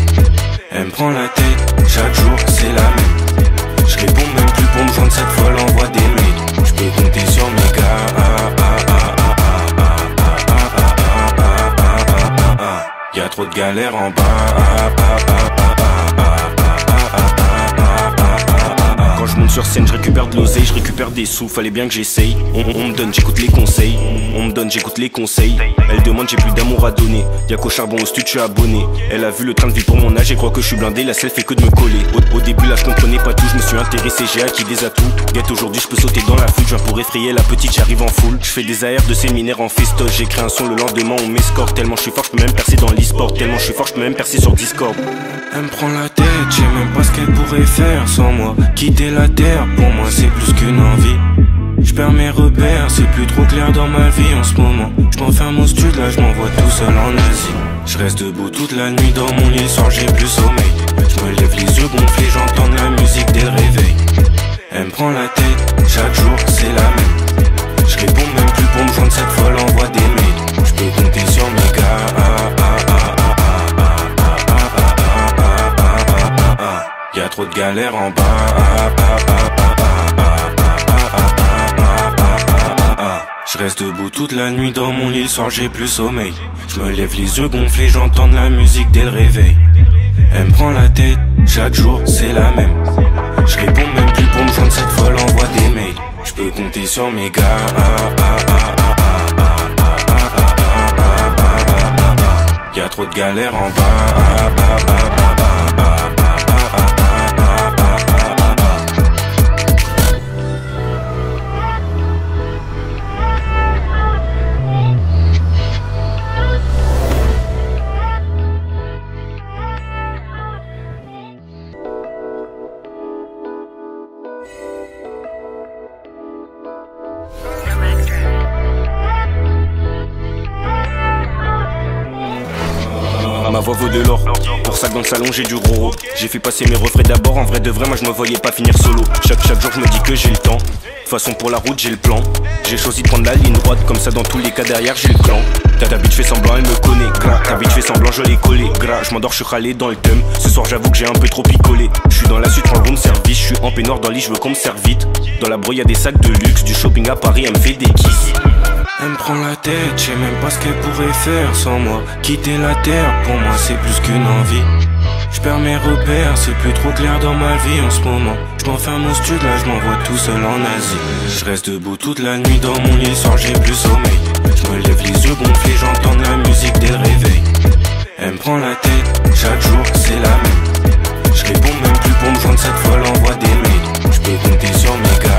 Elle me prend la tête, chaque jour c'est la même. Je réponds même plus pour me joindre, cette fois l'envoie des mails. Je peux compter sur mes gars. Y'a trop de galères en bas. Quand je monte sur scène, je récupère de l'oseille, je récupère des sous, fallait bien que j'essaye. On me donne, j'écoute les conseils. On me donne, j'écoute les conseils. Elle demande, j'ai plus d'amour à donner. Y'a qu'au charbon au studio, je suis abonné. Elle a vu le train de vie pour mon âge et croit que je suis blindé. La selle fait que de me coller. Au début là je comprenais pas tout, je me suis intéressé, j'ai acquis des atouts. Guette aujourd'hui je peux sauter dans la foule, je viens pour effrayer la petite, j'arrive en foule. Je fais des AR de séminaire en festoche, j'écris un son le lendemain on m'escorte. Tellement je suis fort, je peux même percer dans l'e-sport. Tellement je suis fort, je peux même percer sur Discord. Elle me prend la tête, je sais même pas ce qu'elle pourrait faire sans moi. Quitter la terre, pour moi c'est plus qu'une envie. Je perds mes repères, c'est plus trop clair dans ma vie en ce moment. Je m'enferme au studio, là je m'envoie tout seul en Asie. Je reste debout toute la nuit dans mon lit, le soir j'ai plus sommeil. Je me lève les yeux gonflés, j'entends la musique dès le réveil. Elle me prend la tête, chaque jour c'est la même. Je réponds même plus pour me joindre, cette fois l'envoie des mails. Je peux compter sur mes gars. Y'a trop de galères en bas. Je reste debout toute la nuit dans mon lit, le soir j'ai plus sommeil. Je me lève les yeux gonflés, j'entends de la musique dès le réveil. Elle me prend la tête, chaque jour c'est la même. Je réponds même plus pour me joindre, cette folle envoie des mails. Je peux compter sur mes gars. Y'a trop de galères en bas. Ma voix vaut de l'or, pour ça que dans le salon j'ai du roro. J'ai fait passer mes refrains d'abord, en vrai de vrai moi je me voyais pas finir solo. Chaque jour je me dis que j'ai le temps, de toute façon pour la route j'ai le plan. J'ai choisi de prendre la ligne droite, comme ça dans tous les cas derrière j'ai le clan. Ta bitch fait semblant, elle me connaît, gras. Ta bitch fait semblant, je l'ai collé, gras. Je m'endors, je suis râlé dans le thème. Ce soir j'avoue que j'ai un peu trop picolé. Je suis dans la suite, prends le room service. Je suis en peignoir dans le lit, je veux qu'on me serve vite. Dans la broye y'a des sacs de luxe, du shopping à Paris, elle me fait des kisses. Elle me prend la tête, je sais même pas ce qu'elle pourrait faire sans moi. Quitter la terre, pour moi c'est plus qu'une envie. Je perds mes repères, c'est plus trop clair dans ma vie en ce moment. Je m'enferme au studio, là je m'envoie tout seul en Asie. Je reste debout toute la nuit dans mon lit, le soir j'ai plus sommeil. Je me lève les yeux gonflés, j'entends de la musique dès le réveil. Elle me prend la tête, chaque jour c'est la même. Je réponds même plus pour me joindre, cette folle envoie des mails. Je peux compter sur mes gars.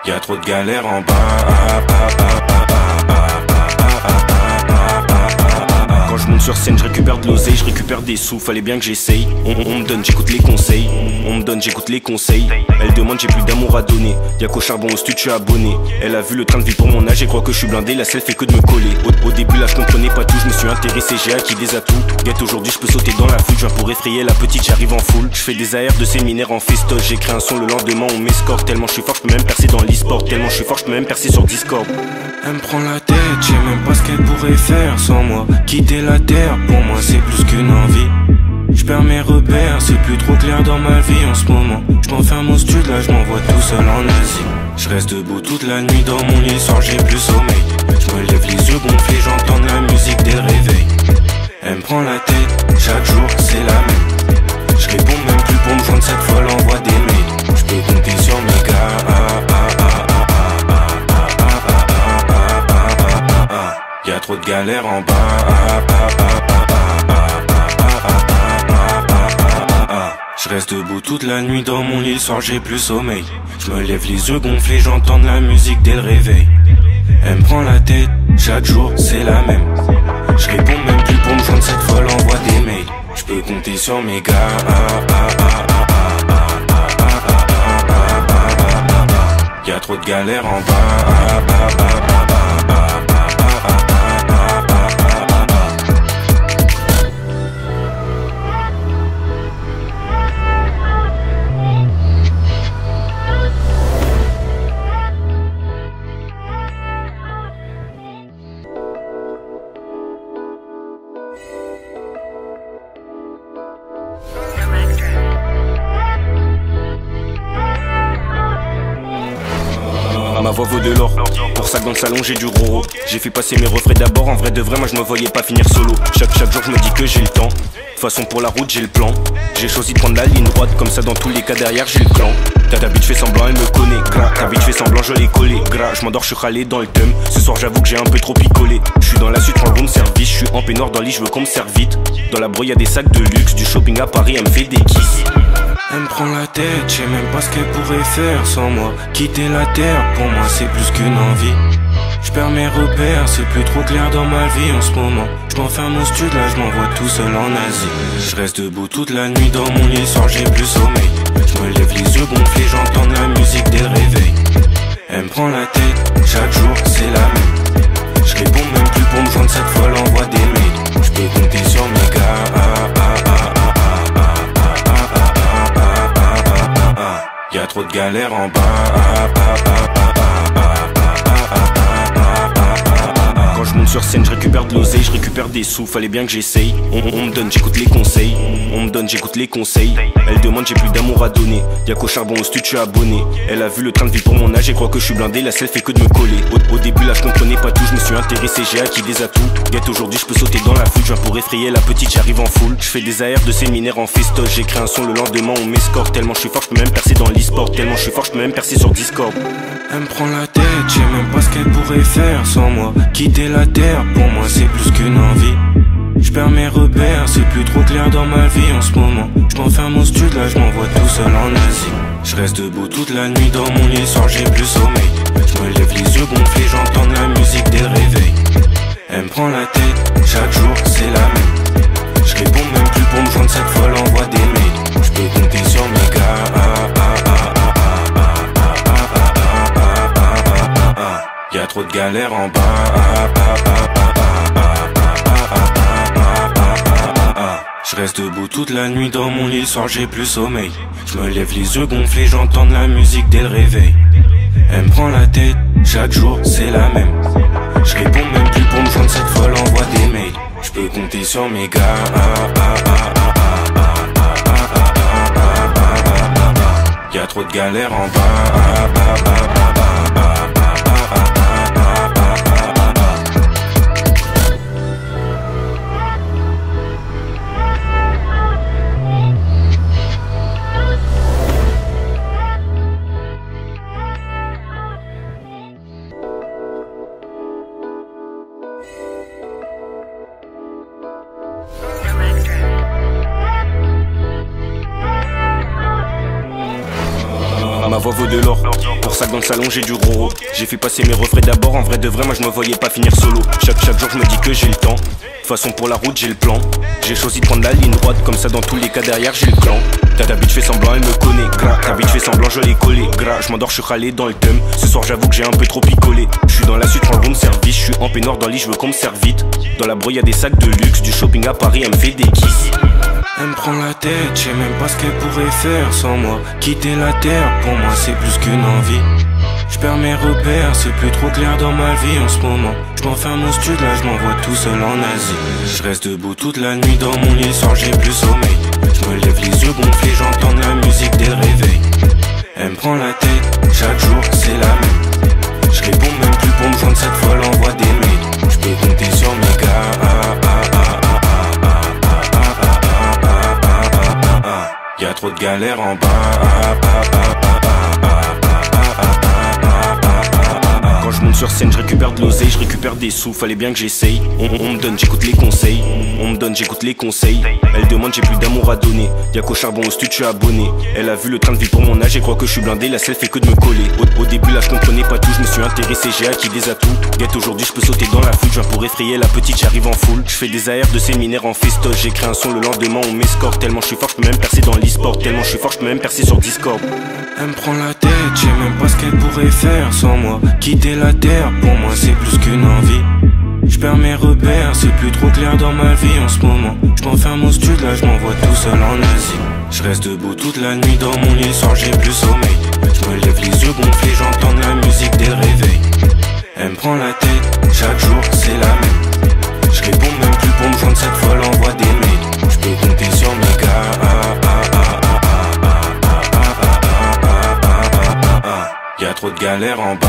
Y'a trop de galères en bas. Quand je monte sur scène, je récupère de l'oseille, je récupère des sous, fallait bien que j'essaye. On me donne, j'écoute les conseils. On me donne, j'écoute les conseils. Elle demande, j'ai plus d'amour à donner. Y'a qu'au charbon au studio, je suis abonné. Elle a vu le train de vie pour mon âge et croit que je suis blindé. La selle fait que de me coller. Au début là je comprenais pas tout, je me suis intéressé, j'ai acquis des atouts. Guette aujourd'hui je peux sauter dans la foule, je viens pour effrayer la petite, j'arrive en foule. Je fais des AR de séminaire en festoche, j'écris un son le lendemain on m'escorte. Tellement je suis fort, je peux même percer dans l'e-sport. Tellement je suis fort, je peux même percer sur Discord. Elle me prend la tête, je sais même pas ce qu'elle pourrait faire sans moi. Quitter la terre, pour moi c'est plus qu'une envie. Je perds mes repères, c'est plus trop clair dans ma vie en ce moment. Je m'enferme au studio, là je m'envoie tout seul en Asie. Je reste debout toute la nuit dans mon lit, le soir j'ai plus sommeil. Je me lève les yeux gonflés, j'entends de la musique dès le réveil. Elle me prend la tête, chaque jour c'est la même. Je réponds même plus pour me joindre, cette folle envoie des mails. Je peux compter sur mes gars. Y'a trop de galères en bas. Je reste debout toute la nuit dans mon lit, le soir j'ai plus sommeil. Je me lève les yeux gonflés, j'entends de la musique dès le réveil. Elle me prend la tête, chaque jour c'est la même. Je réponds même plus pour me joindre, cette folle envoie des mails. Je peux compter sur mes gars. Y'a trop de galères en bas. Ma voix vaut de l'or, pour ça que dans le salon j'ai du roro. J'ai fait passer mes refrains d'abord, en vrai de vrai moi je me voyais pas finir solo. Chaque jour je me dis que j'ai le temps, de toute façon pour la route j'ai le plan. J'ai choisi de prendre la ligne droite, comme ça dans tous les cas derrière j'ai le clan. Ta bitch fait semblant, elle me connaît, gras. Ta bitch fait semblant, je l'ai collé, gras. Je m'endors, je suis râlé dans le thème. Ce soir j'avoue que j'ai un peu trop picolé. Je suis dans la suite, prends le room service. Je suis en peignoir dans le lit, je veux qu'on me serve vite. Dans la broye y'a des sacs de luxe, du shopping à Paris, elle me fait des kisses. Elle me prend la tête, je sais même pas ce qu'elle pourrait faire sans moi. Quitter la terre, pour moi c'est plus qu'une envie. Je perds mes repères, c'est plus trop clair dans ma vie en ce moment. Je m'enferme au studio, là je m'envoie tout seul en Asie. Je reste debout toute la nuit dans mon lit, le soir j'ai plus sommeil. Je me lève les yeux gonflés, j'entends de la musique dès le réveil. Elle me prend la tête, chaque jour c'est la même. Je réponds même plus pour me joindre, cette folle envoie des mails. Je peux compter sur mes gars. Y'a trop de galères en bas. Quand je monte sur scène, je récupère de l'oseille, je récupère des sous, fallait bien que j'essaye. On me donne, j'écoute les conseils. On me donne, j'écoute les conseils. Elle demande, j'ai plus d'amour à donner. Y'a qu'au charbon au studio, tu es abonné. Elle a vu le train de vie pour mon âge et croit que je suis blindé. La selle fait que de me coller. Au début là je comprenais pas tout, je me suis intéressé, j'ai acquis des atouts. Guette aujourd'hui je peux sauter dans la foule, je viens pour effrayer la petite, j'arrive en foule. Je fais des AR de séminaire en festoche, j'écris un son le lendemain on m'escorte. Tellement je suis fort, je peux même percer dans l'e-sport. Tellement je suis fort, je peux même percer sur Discord. Elle me prend la tête, je sais même pas ce qu'elle pourrait faire sans moi. Quitter la terre, pour moi c'est plus qu'une envie. Je perds mes repères, c'est plus trop clair dans ma vie en ce moment. Je m'enferme au studio, là je m'envoie tout seul en Asie. Je reste debout toute la nuit dans mon lit, le soir j'ai plus sommeil. Je me lève les yeux gonflés, j'entends de la musique dès le réveil. Elle me prend la tête, chaque jour c'est la même. Je réponds même plus pour me joindre, cette folle envoie des mails. Je peux compter sur mes gars. Y'a trop de galères en bas. Je reste debout toute la nuit dans mon lit, le soir j'ai plus sommeil. Je me lève les yeux gonflés, j'entends de la musique dès le réveil. Elle me prend la tête, chaque jour c'est la même. Je réponds même plus pour me joindre, cette folle envoie des mails. Je peux compter sur mes gars. Y'a trop de galères en bas. Ma voix vaut de l'or, pour ça que dans le salon j'ai du roro. J'ai fait passer mes refrains d'abord, en vrai de vrai moi je me voyais pas finir solo. Chaque jour je me dis que j'ai le temps, de toute façon pour la route j'ai le plan. J'ai choisi de prendre la ligne droite, comme ça dans tous les cas derrière j'ai le clan. Ta bitch fait semblant, elle me connaît, gras. Ta bitch fait semblant, je l'ai collé, gras. Je m'endors, je suis râlé dans le thème. Ce soir j'avoue que j'ai un peu trop picolé. Je suis dans la suite, prends le bon service. Je suis en peignoir dans le lit, je veux qu'on me serve vite. Dans la brouille y'a des sacs de luxe, du shopping à Paris, elle me fait des kisses. Elle me prend la tête, je sais même pas ce qu'elle pourrait faire sans moi. Quitter la terre, pour moi c'est plus qu'une envie. Je perds mes repères, c'est plus trop clair dans ma vie en ce moment. Je m'enferme au studio, là je m'envoie tout seul en Asie. Je reste debout toute la nuit dans mon lit, le soir j'ai plus sommeil. Je me lève les yeux gonflés, j'entends de la musique dès le réveil. Elle me prend la tête, chaque jour c'est la même. Je réponds même plus pour me joindre, cette folle envoie des mails. Je peux compter sur mes gars. Y'a trop de galères en bas. Quand je monte sur scène, je récupère de l'oseille, je récupère des sous, fallait bien que j'essaye. On me donne, j'écoute les conseils. On me donne, j'écoute les conseils. Elle demande, j'ai plus d'amour à donner. Y'a qu'au charbon au studio, tu es abonné. Elle a vu le train de vie pour mon âge et croit que je suis blindé. La selle fait que de me coller. Au début là je comprenais pas tout, je me suis intéressé, j'ai acquis des atouts. Guette aujourd'hui je peux sauter dans la foule, je viens pour effrayer la petite, j'arrive en foule. Je fais des AR de séminaire en festoche, j'écris un son le lendemain on m'escorte. Tellement je suis fort, je peux même percer dans l'e-sport. Tellement je suis fort, je peux même percer sur Discord. Elle me prend la tête, je sais même pas ce qu'elle pourrait faire sans moi. Quitter la terre, pour moi c'est plus qu'une envie. Je perds mes repères, c'est plus trop clair dans ma vie en ce moment. Je m'enferme au studio, là je m'envoie tout seul en Asie. Je reste debout toute la nuit dans mon lit, le soir j'ai plus sommeil. Je me lève les yeux gonflés, j'entends de la musique dès le réveil. Elle me prend la tête, chaque jour c'est la même. Je réponds même plus pour me joindre, cette folle envoie des mails. Je peux compter sur mes gars. Y'a trop de galères en bas.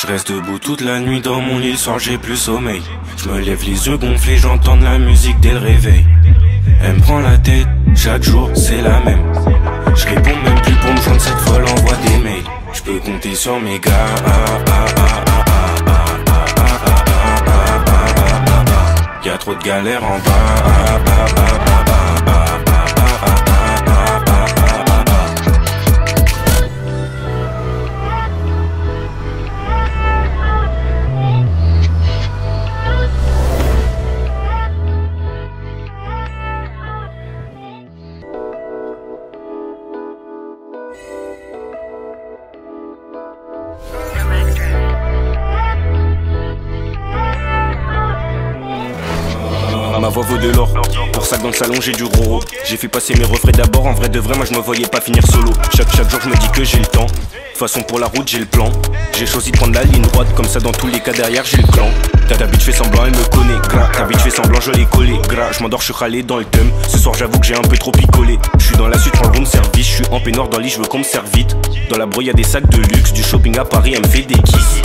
Je reste debout toute la nuit dans mon lit, le soir j'ai plus sommeil. Je me lève les yeux gonflés, j'entends de la musique dès le réveil. Elle me prend la tête, chaque jour c'est la même. Je réponds même plus pour me joindre, cette folle envoie des mails. Je peux compter sur mes gars. Y'a trop de galères en bas. Ma voix vaut de l'or, pour ça que dans le salon j'ai du roro. J'ai fait passer mes refrains d'abord, en vrai de vrai moi je me voyais pas finir solo. Chaque jour je me dis que j'ai le temps, de toute façon pour la route j'ai le plan. J'ai choisi de prendre la ligne droite, comme ça dans tous les cas derrière j'ai le clan. Ta bitch fait semblant, elle me connaît, gras. Ta bitch fait semblant, je l'ai collé, gras. Je m'endors, je suis râlé dans le thème. Ce soir j'avoue que j'ai un peu trop picolé. Je suis dans la suite, prends le room service. Je suis en peignoir dans le lit, je veux qu'on me serve vite. Dans la brouille y'a des sacs de luxe, du shopping à Paris, elle me fait des kisses.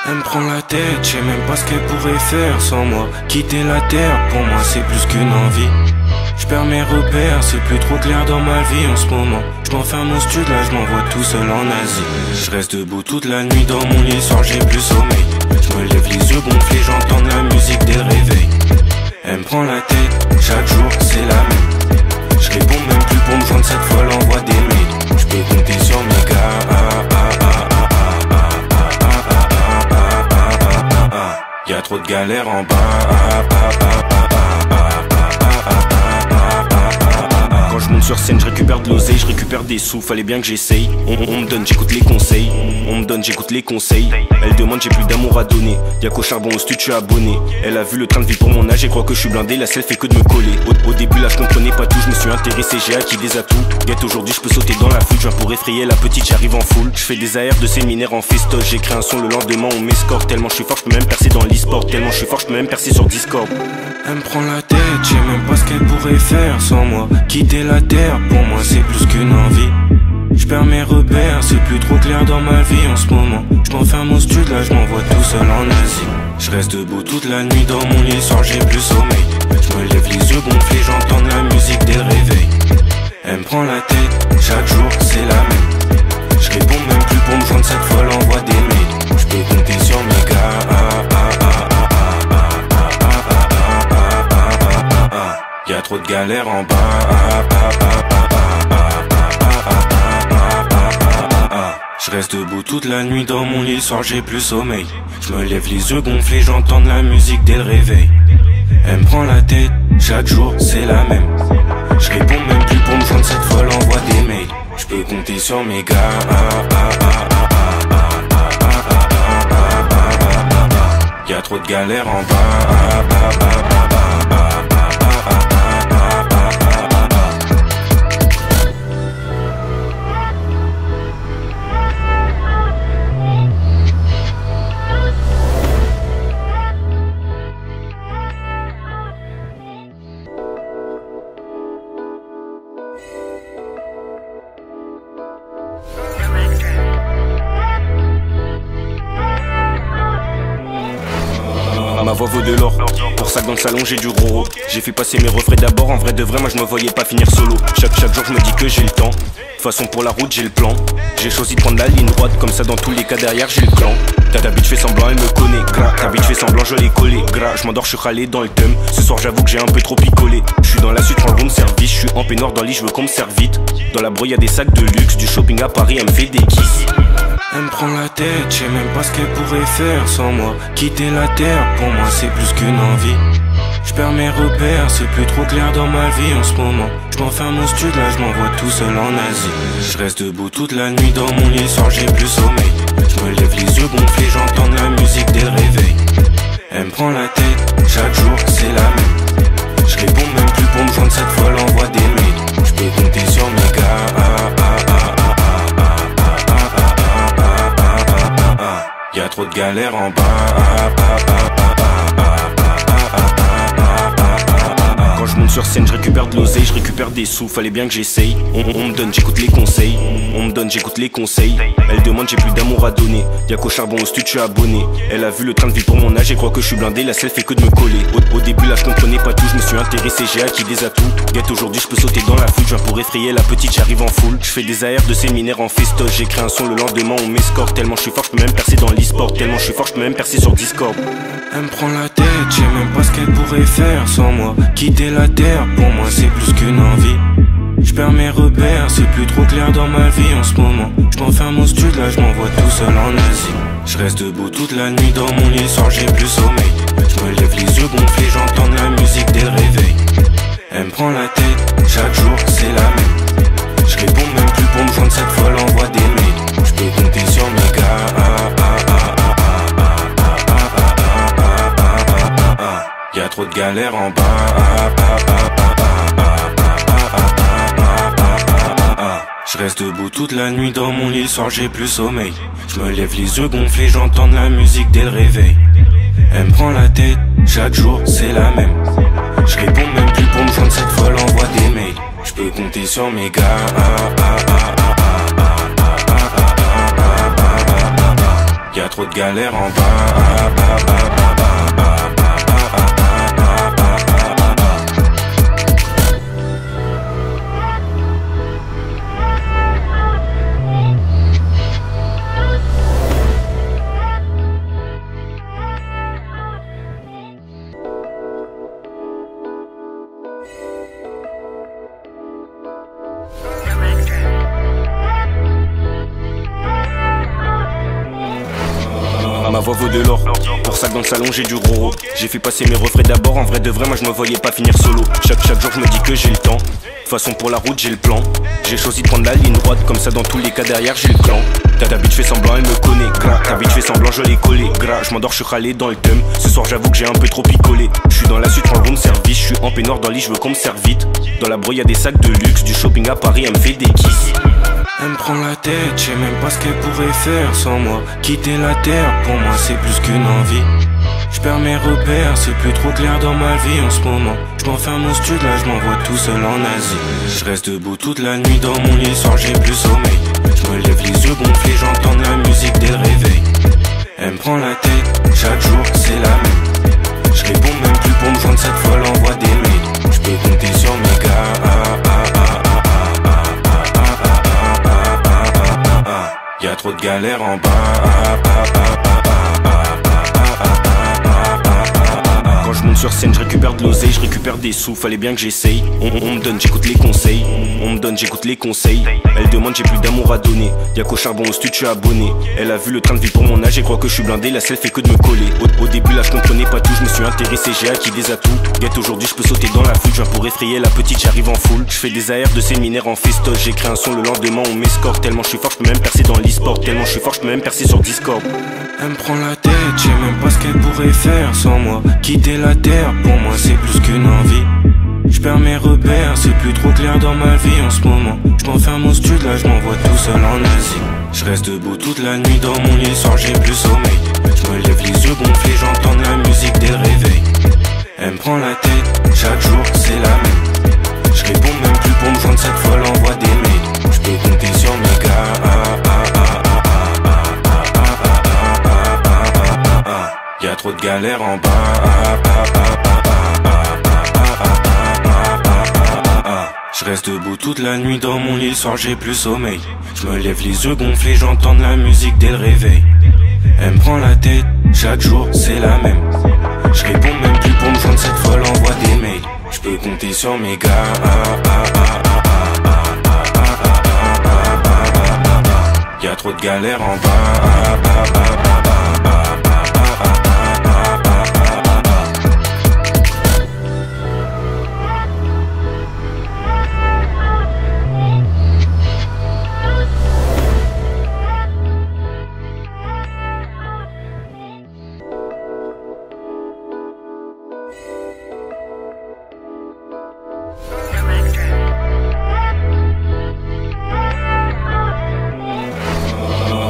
Elle me prend la tête, je sais même pas ce qu'elle pourrait faire sans moi. Quitter la terre, pour moi c'est plus qu'une envie. Je perds mes repères, c'est plus trop clair dans ma vie en ce moment. Je m'enferme au studio, là je m'envoie tout seul en Asie. Je reste debout toute la nuit dans mon lit, soir j'ai plus sommeil. Je me lève les yeux gonflés, j'entends la musique dès le réveil. Elle me prend la tête, chaque jour c'est la même. Je réponds même plus pour me joindre, cette fois l'envoie des mails. Je peux compter sur mes gars. Y'a trop de galères en bas. Quand je monte sur scène, je récupère de l'oseille, je récupère des sous, fallait bien que j'essaye. On me donne, j'écoute les conseils. On me donne, j'écoute les conseils. Elle demande, j'ai plus d'amour à donner. Y'a qu'au charbon au studio, je suis abonné. Elle a vu le train de vie pour mon âge et croit que je suis blindé. La selle fait que de me coller. Au début là je comprenais pas tout, je me suis intéressé, j'ai acquis des atouts. Guette aujourd'hui je peux sauter dans la foule, je viens pour effrayer la petite, j'arrive en foule. Je fais des AR de séminaire en festoche, j'ai créé un son le lendemain on m'escorte. Tellement je suis fort, je peux même percer dans l'e-sport. Tellement je suis fort, je peux même percer sur Discord. Elle me prend la tête, je sais même pas ce qu'elle pourrait faire sans moi. Quitter la terre, pour moi c'est plus qu'une envie. Je perds mes repères, c'est plus trop clair dans ma vie en ce moment. Je m'enferme au studio, là je m'envoie tout seul en Asie. Je reste debout toute la nuit dans mon lit, soir j'ai plus sommeil. Je me lève les yeux gonflés, j'entends la musique dès le réveil. Elle me prend la tête, chaque jour c'est la même. Je réponds même plus pour me joindre, cette fois l'envoie des mails. Je peux compter sur mes gars. Y'a trop de galères en bas. Je reste debout toute la nuit dans mon lit, le soir j'ai plus sommeil. Je me lève les yeux gonflés, j'entends de la musique dès le réveil. Elle me prend la tête, chaque jour c'est la même. Je réponds même plus pour me joindre, cette fois l'envoie des mails. Je peux compter sur mes gars. Y'a trop de galères en bas. Ma voix vaut de l'or, pour ça que dans le salon j'ai du roro. J'ai fait passer mes refrains d'abord, en vrai de vrai moi je me voyais pas finir solo. Chaque jour je me dis que j'ai le temps, de toute façon pour la route j'ai le plan. J'ai choisi de prendre la ligne droite, comme ça dans tous les cas derrière j'ai le clan. Ta bitch fait semblant, elle me connaît, gras. Ta bitch fait semblant, je l'ai collé, gras. Je m'endors, je suis râlé dans le thème. Ce soir j'avoue que j'ai un peu trop picolé. Je suis dans la suite, prends le room service. Je suis en peignoir dans le lit, je veux qu'on me serve vite. Dans la brouille y'a des sacs de luxe, du shopping à Paris, elle me fait des kisses. Elle me prend la tête, je sais même pas ce qu'elle pourrait faire sans moi. Quitter la terre, pour moi c'est plus qu'une envie. Je perds mes repères, c'est plus trop clair dans ma vie en ce moment. Je m'enferme au studio, là je m'envoie tout seul en Asie. Je reste debout toute la nuit dans mon lit, soir j'ai plus sommeil. Je me lève les yeux gonflés, j'entends la musique dès le réveil. Elle me prend la tête, chaque jour c'est la même. Je réponds même plus pour me joindre, cette fois l'envoie des mails. Je peux compter sur mes gars. Y'a trop de galères en bas. Quand je monte sur scène, je récupère de l'oseille, je récupère des sous, fallait bien que j'essaye. On me donne, j'écoute les conseils. On me donne, j'écoute les conseils. Elle demande, j'ai plus d'amour à donner. Y'a qu'au charbon au studio, je suis abonné. Elle a vu le train de vie pour mon âge et croit que je suis blindé. La selle fait que de me coller. Au début là je comprenais pas tout, je me suis intéressé, j'ai acquis des atouts. Guette aujourd'hui je peux sauter dans la foule, je viens pour effrayer la petite, j'arrive en foule. Je fais des AR de séminaire en festoche, j'ai créé un son le lendemain on m'escorte. Tellement je suis fort, je peux même percer dans l'e-sport. Tellement je suis fort, je peux même percer sur Discord. Elle me prend la tête, je sais même pas ce qu'elle pourrait faire sans moi. Quitter la terre, pour moi c'est plus qu'une envie. Je perds mes repères, c'est plus trop clair dans ma vie en ce moment. Je m'enferme au studio, là je m'envoie tout seul en Asie. Je reste debout toute la nuit dans mon lit, soir j'ai plus sommeil. Je me lève les yeux gonflés, j'entends la musique dès le réveil. Elle me prend la tête, chaque jour c'est la même. Je réponds même plus pour me joindre, cette fois l'envoie des mails. Je peux compter sur mes gars. Y'a Y'a trop de galères en bas. Je reste debout toute la nuit dans mon lit, le soir j'ai plus sommeil. Je me lève les yeux gonflés, j'entends de la musique dès le réveil. Elle me prend la tête, chaque jour c'est la même. Je réponds même plus pour me joindre, cette folle envoie des mails. Je peux compter sur mes gars. Y'a trop de galères en bas. Ma voix vaut de l'or, pour ça que dans le salon j'ai du gros. J'ai fait passer mes refrains d'abord, en vrai de vrai moi je me voyais pas finir solo. Chaque jour je me dis que j'ai le temps, de toute façon pour la route j'ai le plan. J'ai choisi de prendre la ligne droite, comme ça dans tous les cas derrière j'ai le clan. Ta bitch fait semblant, elle me connaît, gras. Ta bitch fait semblant, je l'ai collé, gras. Je m'endors, je suis râlé dans le thème. Ce soir j'avoue que j'ai un peu trop picolé. Je suis dans la suite, je prends le room service. Je suis en peignoir dans le lit, je veux qu'on me serve vite. Dans la brouille y'a des sacs de luxe, du shopping à Paris, elle me fait des kisses. Elle me prend la tête, je sais même pas ce qu'elle pourrait faire sans moi. Quitter la terre, pour moi c'est plus qu'une envie. Je perds mes repères, c'est plus trop clair dans ma vie en ce moment. Je m'enferme au studio, là je m'envoie tout seul en Asie. Je reste debout toute la nuit dans mon lit, le soir j'ai plus sommeil. Je me lève les yeux gonflés, j'entends de la musique dès le réveil. Elle me prend la tête, chaque jour c'est la même. Je réponds même plus pour me joindre, cette folle envoie des mails. Je peux compter sur mes gars. Y'a trop de galères en bas. Quand je monte sur scène, je récupère de l'oseille, je récupère des sous, fallait bien que j'essaye. On me donne, j'écoute les conseils. On me donne, j'écoute les conseils. Elle demande, j'ai plus d'amour à donner. Y'a qu'au charbon au studio, je suis abonné. Elle a vu le train de vie pour mon âge et croit que je suis blindé. La selle fait que de me coller. Au début là je comprenais pas tout, je me suis intéressé, j'ai acquis des atouts. Guette aujourd'hui je peux sauter dans la foule, je viens pour effrayer la petite, j'arrive en foule. Je fais des AR de séminaire en festoche, j'écris un son le lendemain on m'escorte. Tellement je suis fort, je peux même percer dans l'e-sport. Tellement je suis fort, je peux même percer sur Discord. Elle me prend la tête, je sais même pas ce qu'elle pourrait faire sans moi. Quitter la terre, pour moi c'est plus qu'une envie. Je perds mes repères, c'est plus trop clair dans ma vie en ce moment. Je m'enferme au studio, là je m'envoie tout seul en Asie. Je reste debout toute la nuit dans mon lit, le soir j'ai plus sommeil. Je me lève les yeux gonflés, j'entends de la musique dès le réveil. Elle me prend la tête, chaque jour c'est la même. Je réponds même plus pour me joindre, cette folle envoie des mails. Je peux compter sur mes gars. Y'a trop de galères en bas. Je reste debout toute la nuit dans mon lit, le soir j'ai plus sommeil. Je me lève les yeux gonflés, j'entends de la musique dès le réveil. Elle me prend la tête, chaque jour c'est la même. Je réponds même plus pour me joindre, cette folle envoie des mails. Je peux compter sur mes gars. Y'a trop de galères en bas.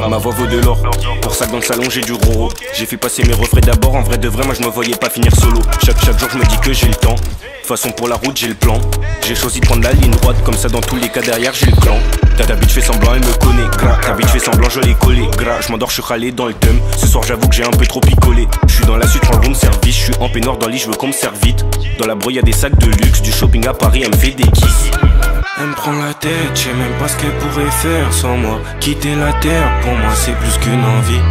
Ma voix vaut de l'or, pour ça que dans le salon j'ai du gros. J'ai fait passer mes refrains d'abord, en vrai de vrai moi je me voyais pas finir solo. Chaque jour je me dis que j'ai le temps, de toute façon pour la route j'ai le plan. J'ai choisi de prendre la ligne droite, comme ça dans tous les cas derrière j'ai le clan. Ta bitch fait semblant, elle me connaît, gras. Ta bitch fait semblant, je l'ai collé, gras. Je m'endors, je suis râlé dans le thème. Ce soir j'avoue que j'ai un peu trop picolé. Je suis dans la suite, je prends le room service. Je suis en peignoir dans le lit, je veux qu'on me serve vite. Dans la brouille y'a des sacs de luxe, du shopping à Paris, elle me fait des kisses. Elle me prend la tête, je sais même pas ce qu'elle pourrait faire sans moi. Quitter la terre, pour moi c'est plus qu'une envie.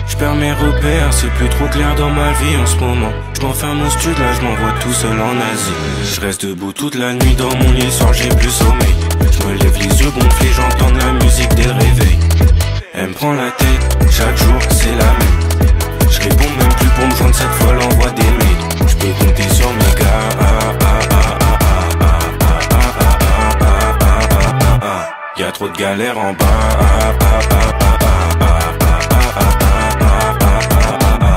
Je perds mes repères, c'est plus trop clair dans ma vie en ce moment. Je m'enferme au studio, là je m'envoie tout seul en Asie. Je reste debout toute la nuit dans mon lit, le soir j'ai plus sommeil. Je me lève les yeux gonflés, j'entends de la musique dès le réveil. Elle me prend la tête, chaque jour c'est la même. Je réponds même plus pour me joindre, cette folle envoie des mails. Je peux compter sur mes gars. Y'a trop de galères en bas.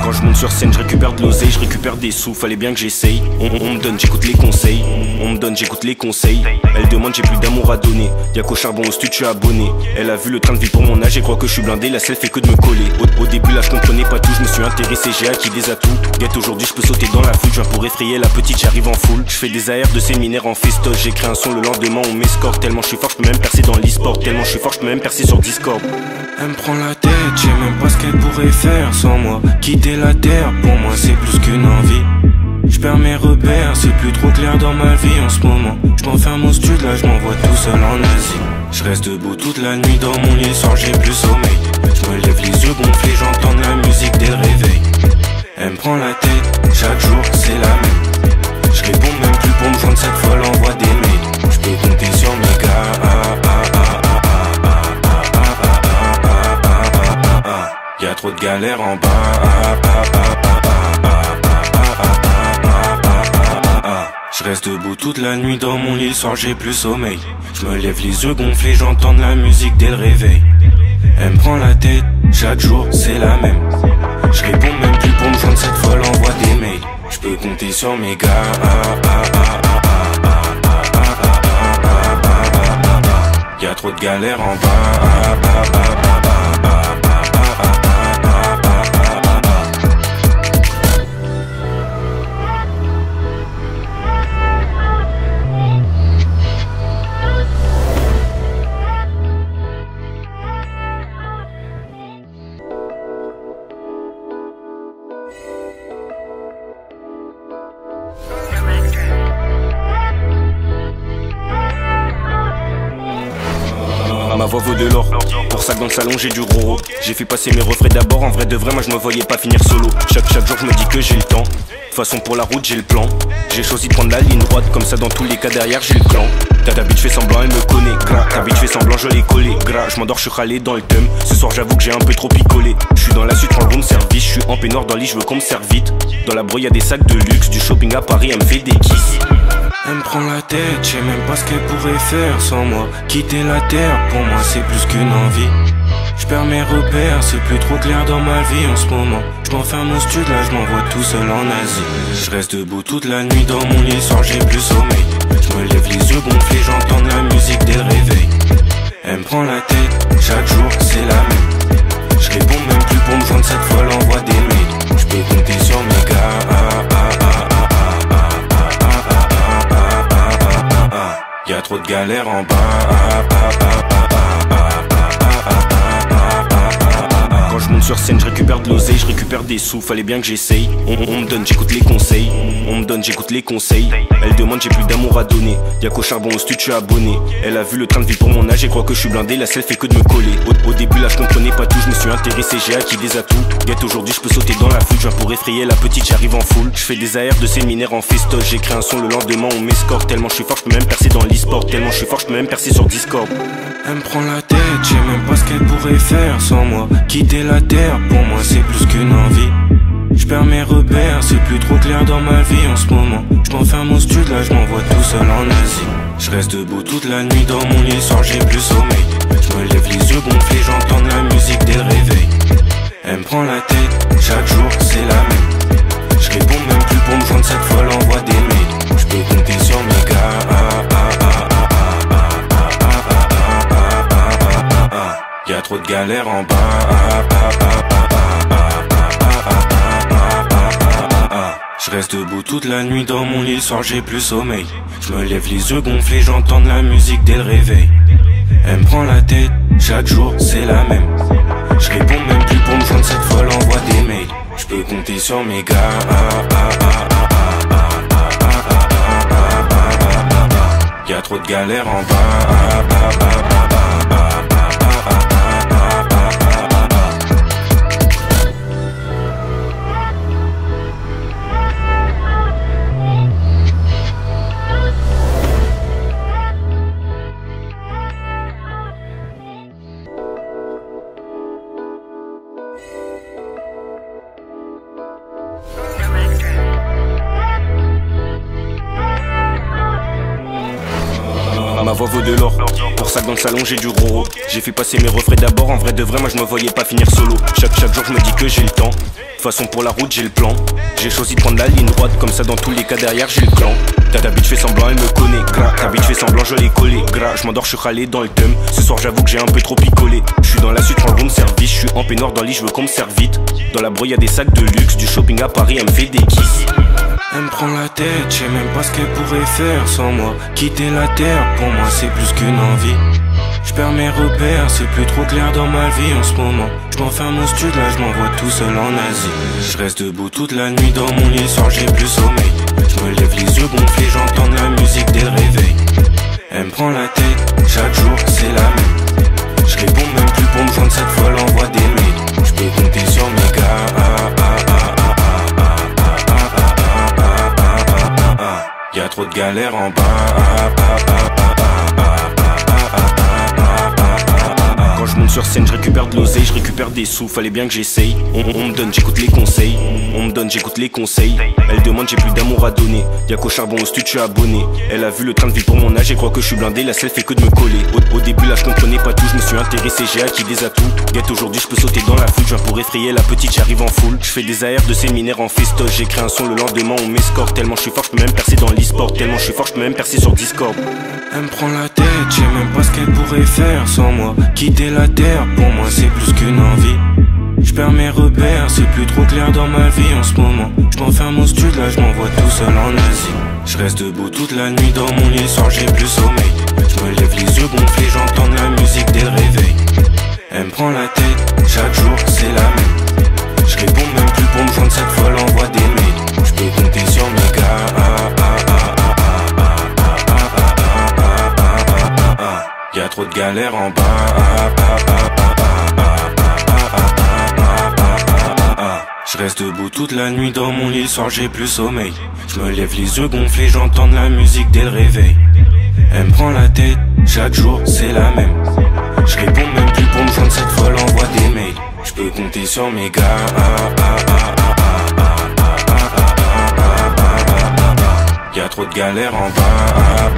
Quand je je monte sur scène, je récupère de l'oseille, je récupère des sous, fallait bien que j'essaye. On me donne, j'écoute les conseils. On me donne, j'écoute les conseils. Elle demande, j'ai plus d'amour à donner. Y'a qu'au charbon au studio, je suis abonné. Elle a vu le train de vie pour mon âge et croit que je suis blindé. La selle fait que de me coller. Au début là je comprenais pas tout, je me suis intéressé, j'ai acquis des atouts. Guette aujourd'hui je peux sauter dans la foule, je viens pour effrayer la petite, j'arrive en foule. Je fais des AR de séminaire en festoche, j'écris un son le lendemain on m'escorte. Tellement je suis fort, je peux même percer dans l'e-sport. Tellement je suis fort, je peux même percer sur Discord. Elle me prend la tête, je sais même pas ce qu'elle pourrait faire sans moi. Quitter la terre, pour moi c'est plus qu'une envie. Je perds mes repères, c'est plus trop clair dans ma vie en ce moment. Je m'enferme au stud, là je m'envoie tout seul en Asie. Je reste debout toute la nuit dans mon lit, soir j'ai plus sommeil. Je me lève les yeux gonflés, j'entends de la musique dès le réveil. Elle me prend la tête, chaque jour c'est la même. Je réponds même plus pour me joindre, cette fois l'envoie des mails. Je peux compter sur mes gars. Y'a trop de galères en bas. Je reste debout toute la nuit dans mon lit, le soir j'ai plus sommeil. Je me lève les yeux gonflés, j'entends de la musique dès le réveil. Elle me prend la tête, chaque jour c'est la même. Je réponds même plus pour me joindre, cette fois l'envoie des mails. Je peux compter sur mes gars. Y'a trop de galères en bas. Ma voix vaut de l'or, pour ça que dans le salon j'ai du roro. J'ai fait passer mes refrains d'abord, en vrai de vrai moi je me voyais pas finir solo. Chaque jour je me dis que j'ai le temps, de toute façon pour la route j'ai le plan. J'ai choisi de prendre la ligne droite, comme ça dans tous les cas derrière j'ai le clan. Ta bitch fait semblant, elle me connaît, gras. Ta bitch fait semblant, je l'ai collé, gras. Je m'endors, je suis râlé dans le thème. Ce soir j'avoue que j'ai un peu trop picolé. Je suis dans la suite, prends le room service. Je suis en peignoir dans le lit, je veux qu'on me serve vite. Dans la brouille y'a des sacs de luxe, du shopping à Paris, elle me fait des kisses. Elle me prend la tête, je sais même pas ce qu'elle pourrait faire sans moi. Quitter la terre, pour moi c'est plus qu'une envie. Je perds mes repères, c'est plus trop clair dans ma vie en ce moment. Je m'enferme au stud, là je m'envoie tout seul en Asie. Je reste debout toute la nuit dans mon lit, le soir j'ai plus sommeil. Je me lève les yeux gonflés, j'entends de la musique dès le réveil. Elle me prend la tête, chaque jour c'est la même. Je réponds même plus pour me joindre, cette fois l'envoie des mails. Je peux compter sur mes gars. Y'a trop de galères en bas. Quand je monte sur scène, je récupère de l'oseille, je récupère des sous, fallait bien que j'essaye. On me donne, j'écoute les conseils. On me donne, j'écoute les conseils. Elle demande, j'ai plus d'amour à donner. Y'a qu'au charbon au studio, je suis abonné. Elle a vu le train de vie pour mon âge et croit que je suis blindé. La selle fait que de me coller. Au début là je comprenais pas tout, je me suis intéressé, j'ai acquis des atouts. Guette aujourd'hui je peux sauter dans la foule, je viens pour effrayer la petite, j'arrive en foule. Je fais des AR de séminaire en festoche, j'écris un son le lendemain on m'escorte. Tellement je suis fort, je peux même percer dans l'e-sport. Tellement je suis fort, je peux même percer sur Discord. Elle me prend la tête, je sais même pas ce qu'elle pourrait faire sans moi. Quitter la terre, pour moi c'est plus qu'une envie. Je perds mes repères, c'est plus trop clair dans ma vie en ce moment. Je m'enferme au stud, là je m'envoie tout seul en Asie. Je reste debout toute la nuit dans mon lit, le soir j'ai plus sommeil. Je me lève les yeux gonflés, j'entends de la musique dès le réveil. Elle me prend la tête, chaque jour c'est la même. Je réponds même plus pour me joindre, cette fois l'envoie des mails. Je peux compter sur mes gars. Y'a trop de galères en bas. Je reste debout toute la nuit dans mon lit, le soir j'ai plus sommeil. Je me lève les yeux gonflés, j'entends de la musique dès le réveil. Elle me prend la tête, chaque jour c'est la même. Je réponds même plus pour me joindre, cette fois l'envoie des mails. Je peux compter sur mes gars. Y'a trop de galères en bas. voix vaut de l'or. Pour ça que dans le salon j'ai du gros. J'ai fait passer mes refrains d'abord. En vrai de vrai moi je me voyais pas finir solo. Chaque jour je me dis que j'ai le temps. De toute façon pour la route j'ai le plan. J'ai choisi de prendre la ligne droite. Comme ça dans tous les cas derrière j'ai le clan. Ta bitch fait semblant elle me connaît. Gras, ta bitch fait semblant je l'ai collé. Gras, je m'endors je suis râlé dans le thème. Ce soir j'avoue que j'ai un peu trop picolé. Je suis dans la suite, prends le room service. Je suis en peignoir dans le lit, je veux qu'on me serve vite. Dans la brouille y'a des sacs de luxe. Du shopping à Paris, elle me fait des kisses. Elle me prend la tête, je sais même pas ce qu'elle pourrait faire sans moi. Quitter la terre, pour moi c'est plus qu'une envie. Je perds mes repères, c'est plus trop clair dans ma vie en ce moment. Je m'enferme au studio, là je m'envoie tout seul en Asie. Je reste debout toute la nuit dans mon lit, soir j'ai plus sommeil. Je me lève les yeux gonflés, j'entends la musique dès le réveil. Elle me prend la tête, chaque jour c'est la même. Je réponds même plus pour me joindre, cette fois l'envoie des mails. Je peux compter sur mes gars. Y'a trop de galères en bas. Quand je monte sur scène, je récupère de l'oseille, je récupère des sous, fallait bien que j'essaye. On me donne, j'écoute les conseils. On me donne, j'écoute les conseils. Elle demande, j'ai plus d'amour à donner. Y'a qu'au charbon au studio, je suis abonné. Elle a vu le train de vie pour mon âge et croit que je suis blindé. La selle fait que de me coller. Au début là je comprenais pas tout, je me suis intéressé, j'ai acquis des atouts. Guette aujourd'hui je peux sauter dans la foule, je viens pour effrayer la petite, j'arrive en foule. Je fais des AR de séminaire en festoche, j'écris un son le lendemain on m'escorte. Tellement je suis fort, je peux même percer dans l'e-sport. Tellement je suis fort, je peux même percer sur Discord. Elle me prend la tête, je sais même pas ce qu'elle pourrait faire sans moi. Quitter la terre, pour moi c'est plus qu'une envie. Je perds mes repères, c'est plus trop clair dans ma vie en ce moment. Je m'enferme au studio, là je m'envoie tout seul en Asie. Je reste debout toute la nuit dans mon lit, soir j'ai plus sommeil. Je me lève les yeux gonflés, j'entends la musique dès le réveil. Elle me prend la tête, chaque jour c'est la même. Je réponds même plus pour me joindre, cette fois l'envoie des mails. Je peux compter sur mes gars. Y'a trop de galères en bas. Je reste debout toute la nuit dans mon lit, soir j'ai plus sommeil. Je me lève les yeux gonflés, j'entends de la musique dès le réveil. Elle me prend la tête, chaque jour c'est la même. Je réponds même plus pour me joindre, cette fois l'envoie des mails. Je peux compter sur mes gars. Y'a trop de galères en bas.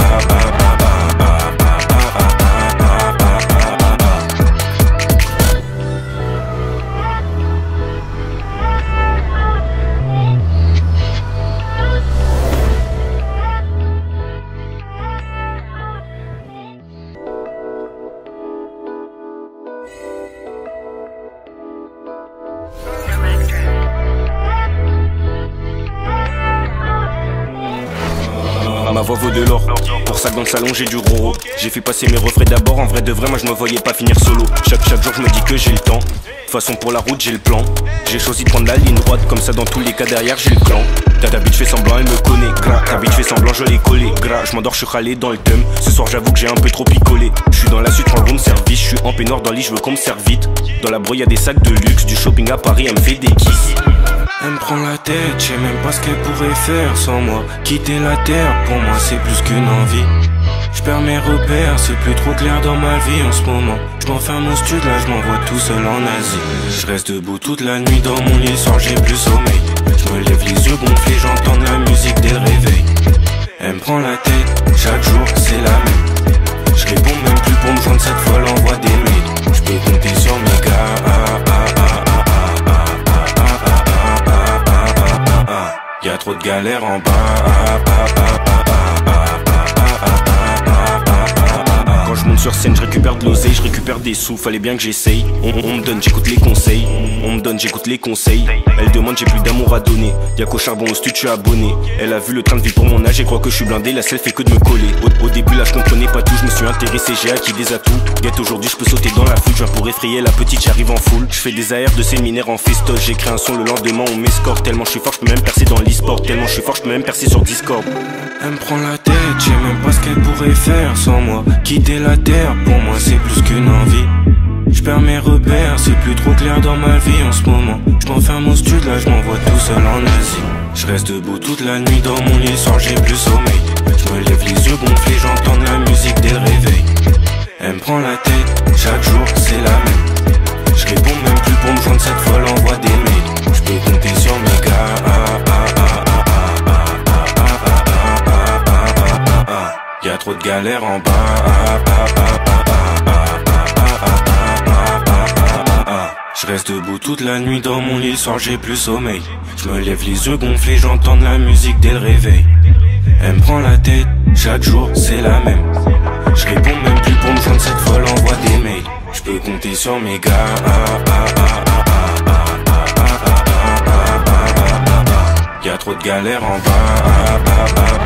Ma voix vaut de l'or. Pour ça que dans le salon j'ai du gros. J'ai fait passer mes refrains d'abord. En vrai de vrai moi je me voyais pas finir solo. Chaque jour je me dis que j'ai le temps. De toute façon pour la route j'ai le plan. J'ai choisi de prendre la ligne droite. Comme ça dans tous les cas derrière j'ai le clan. Ta bitch fait semblant elle me connaît. Gras, ta bitch fait semblant je l'ai collé. Gras, je m'endors je suis râlé dans le thème. Ce soir j'avoue que j'ai un peu trop picolé. Je suis dans la suite, prends le room service. Je suis en peignoir dans le lit, je veux qu'on me serve vite. Dans la brouille y'a des sacs de luxe. Du shopping à Paris, elle me fait des kisses. Elle me prend la tête, je sais même pas ce qu'elle pourrait faire sans moi. Quitter la terre, pour moi c'est plus qu'une envie. Je perds mes repères, c'est plus trop clair dans ma vie en ce moment. Je m'enferme au studio, là je m'envoie tout seul en Asie. Je reste debout toute la nuit dans mon lit, soir j'ai plus sommeil. Je me lève les yeux gonflés, j'entends la musique dès le réveil. Elle me prend la tête, chaque jour c'est la même. Je réponds même plus pour me joindre, cette fois l'envoie des mails. Je peux compter sur mes gars. Y'a trop de galères en bas. Quand je monte sur scène, je récupère de l'oseille, je récupère des sous, fallait bien que j'essaye. On me donne, j'écoute les conseils. On me donne, j'écoute les conseils. Elle demande, j'ai plus d'amour à donner. Y'a qu'au charbon au studio, je suis abonné. Elle a vu le train de vie pour mon âge et croit que je suis blindé. La selle fait que de me coller. Au début là je comprenais pas tout, je me suis intéressé, j'ai acquis des atouts. Guette aujourd'hui je peux sauter dans la foule, je viens pour effrayer la petite, j'arrive en foule. Je fais des AR de séminaire en festoche, j'écris un son le lendemain on m'escorte. Tellement je suis fort, je peux même percer dans l'e-sport. Tellement je suis fort, je peux même percer sur Discord. Elle me prend la tête, je sais même pas ce qu'elle pourrait faire sans moi. Quitter la terre, pour moi c'est plus qu'une envie. Je perds mes repères, c'est plus trop clair dans ma vie en ce moment. Je m'enferme au studio, là je m'envoie tout seul en Asie. Je reste debout toute la nuit dans mon lit, soir j'ai plus sommeil. Je me lève les yeux gonflés, j'entends la musique dès le réveil. Elle me prend la tête, chaque jour c'est la même. Je réponds même plus pour me joindre, cette fois l'envoie des mails. Je peux compter sur mes gars. Y'a trop de gars. galères en bas. Je reste debout toute la nuit dans mon lit, le soir j'ai plus sommeil. Je me lève les yeux gonflés, j'entends de la musique dès le réveil. Elle me prend la tête, chaque jour c'est la même. Je réponds même plus pour me joindre, cette folle envoie des mails. Je peux compter sur mes gars. Y'a trop de galères en bas.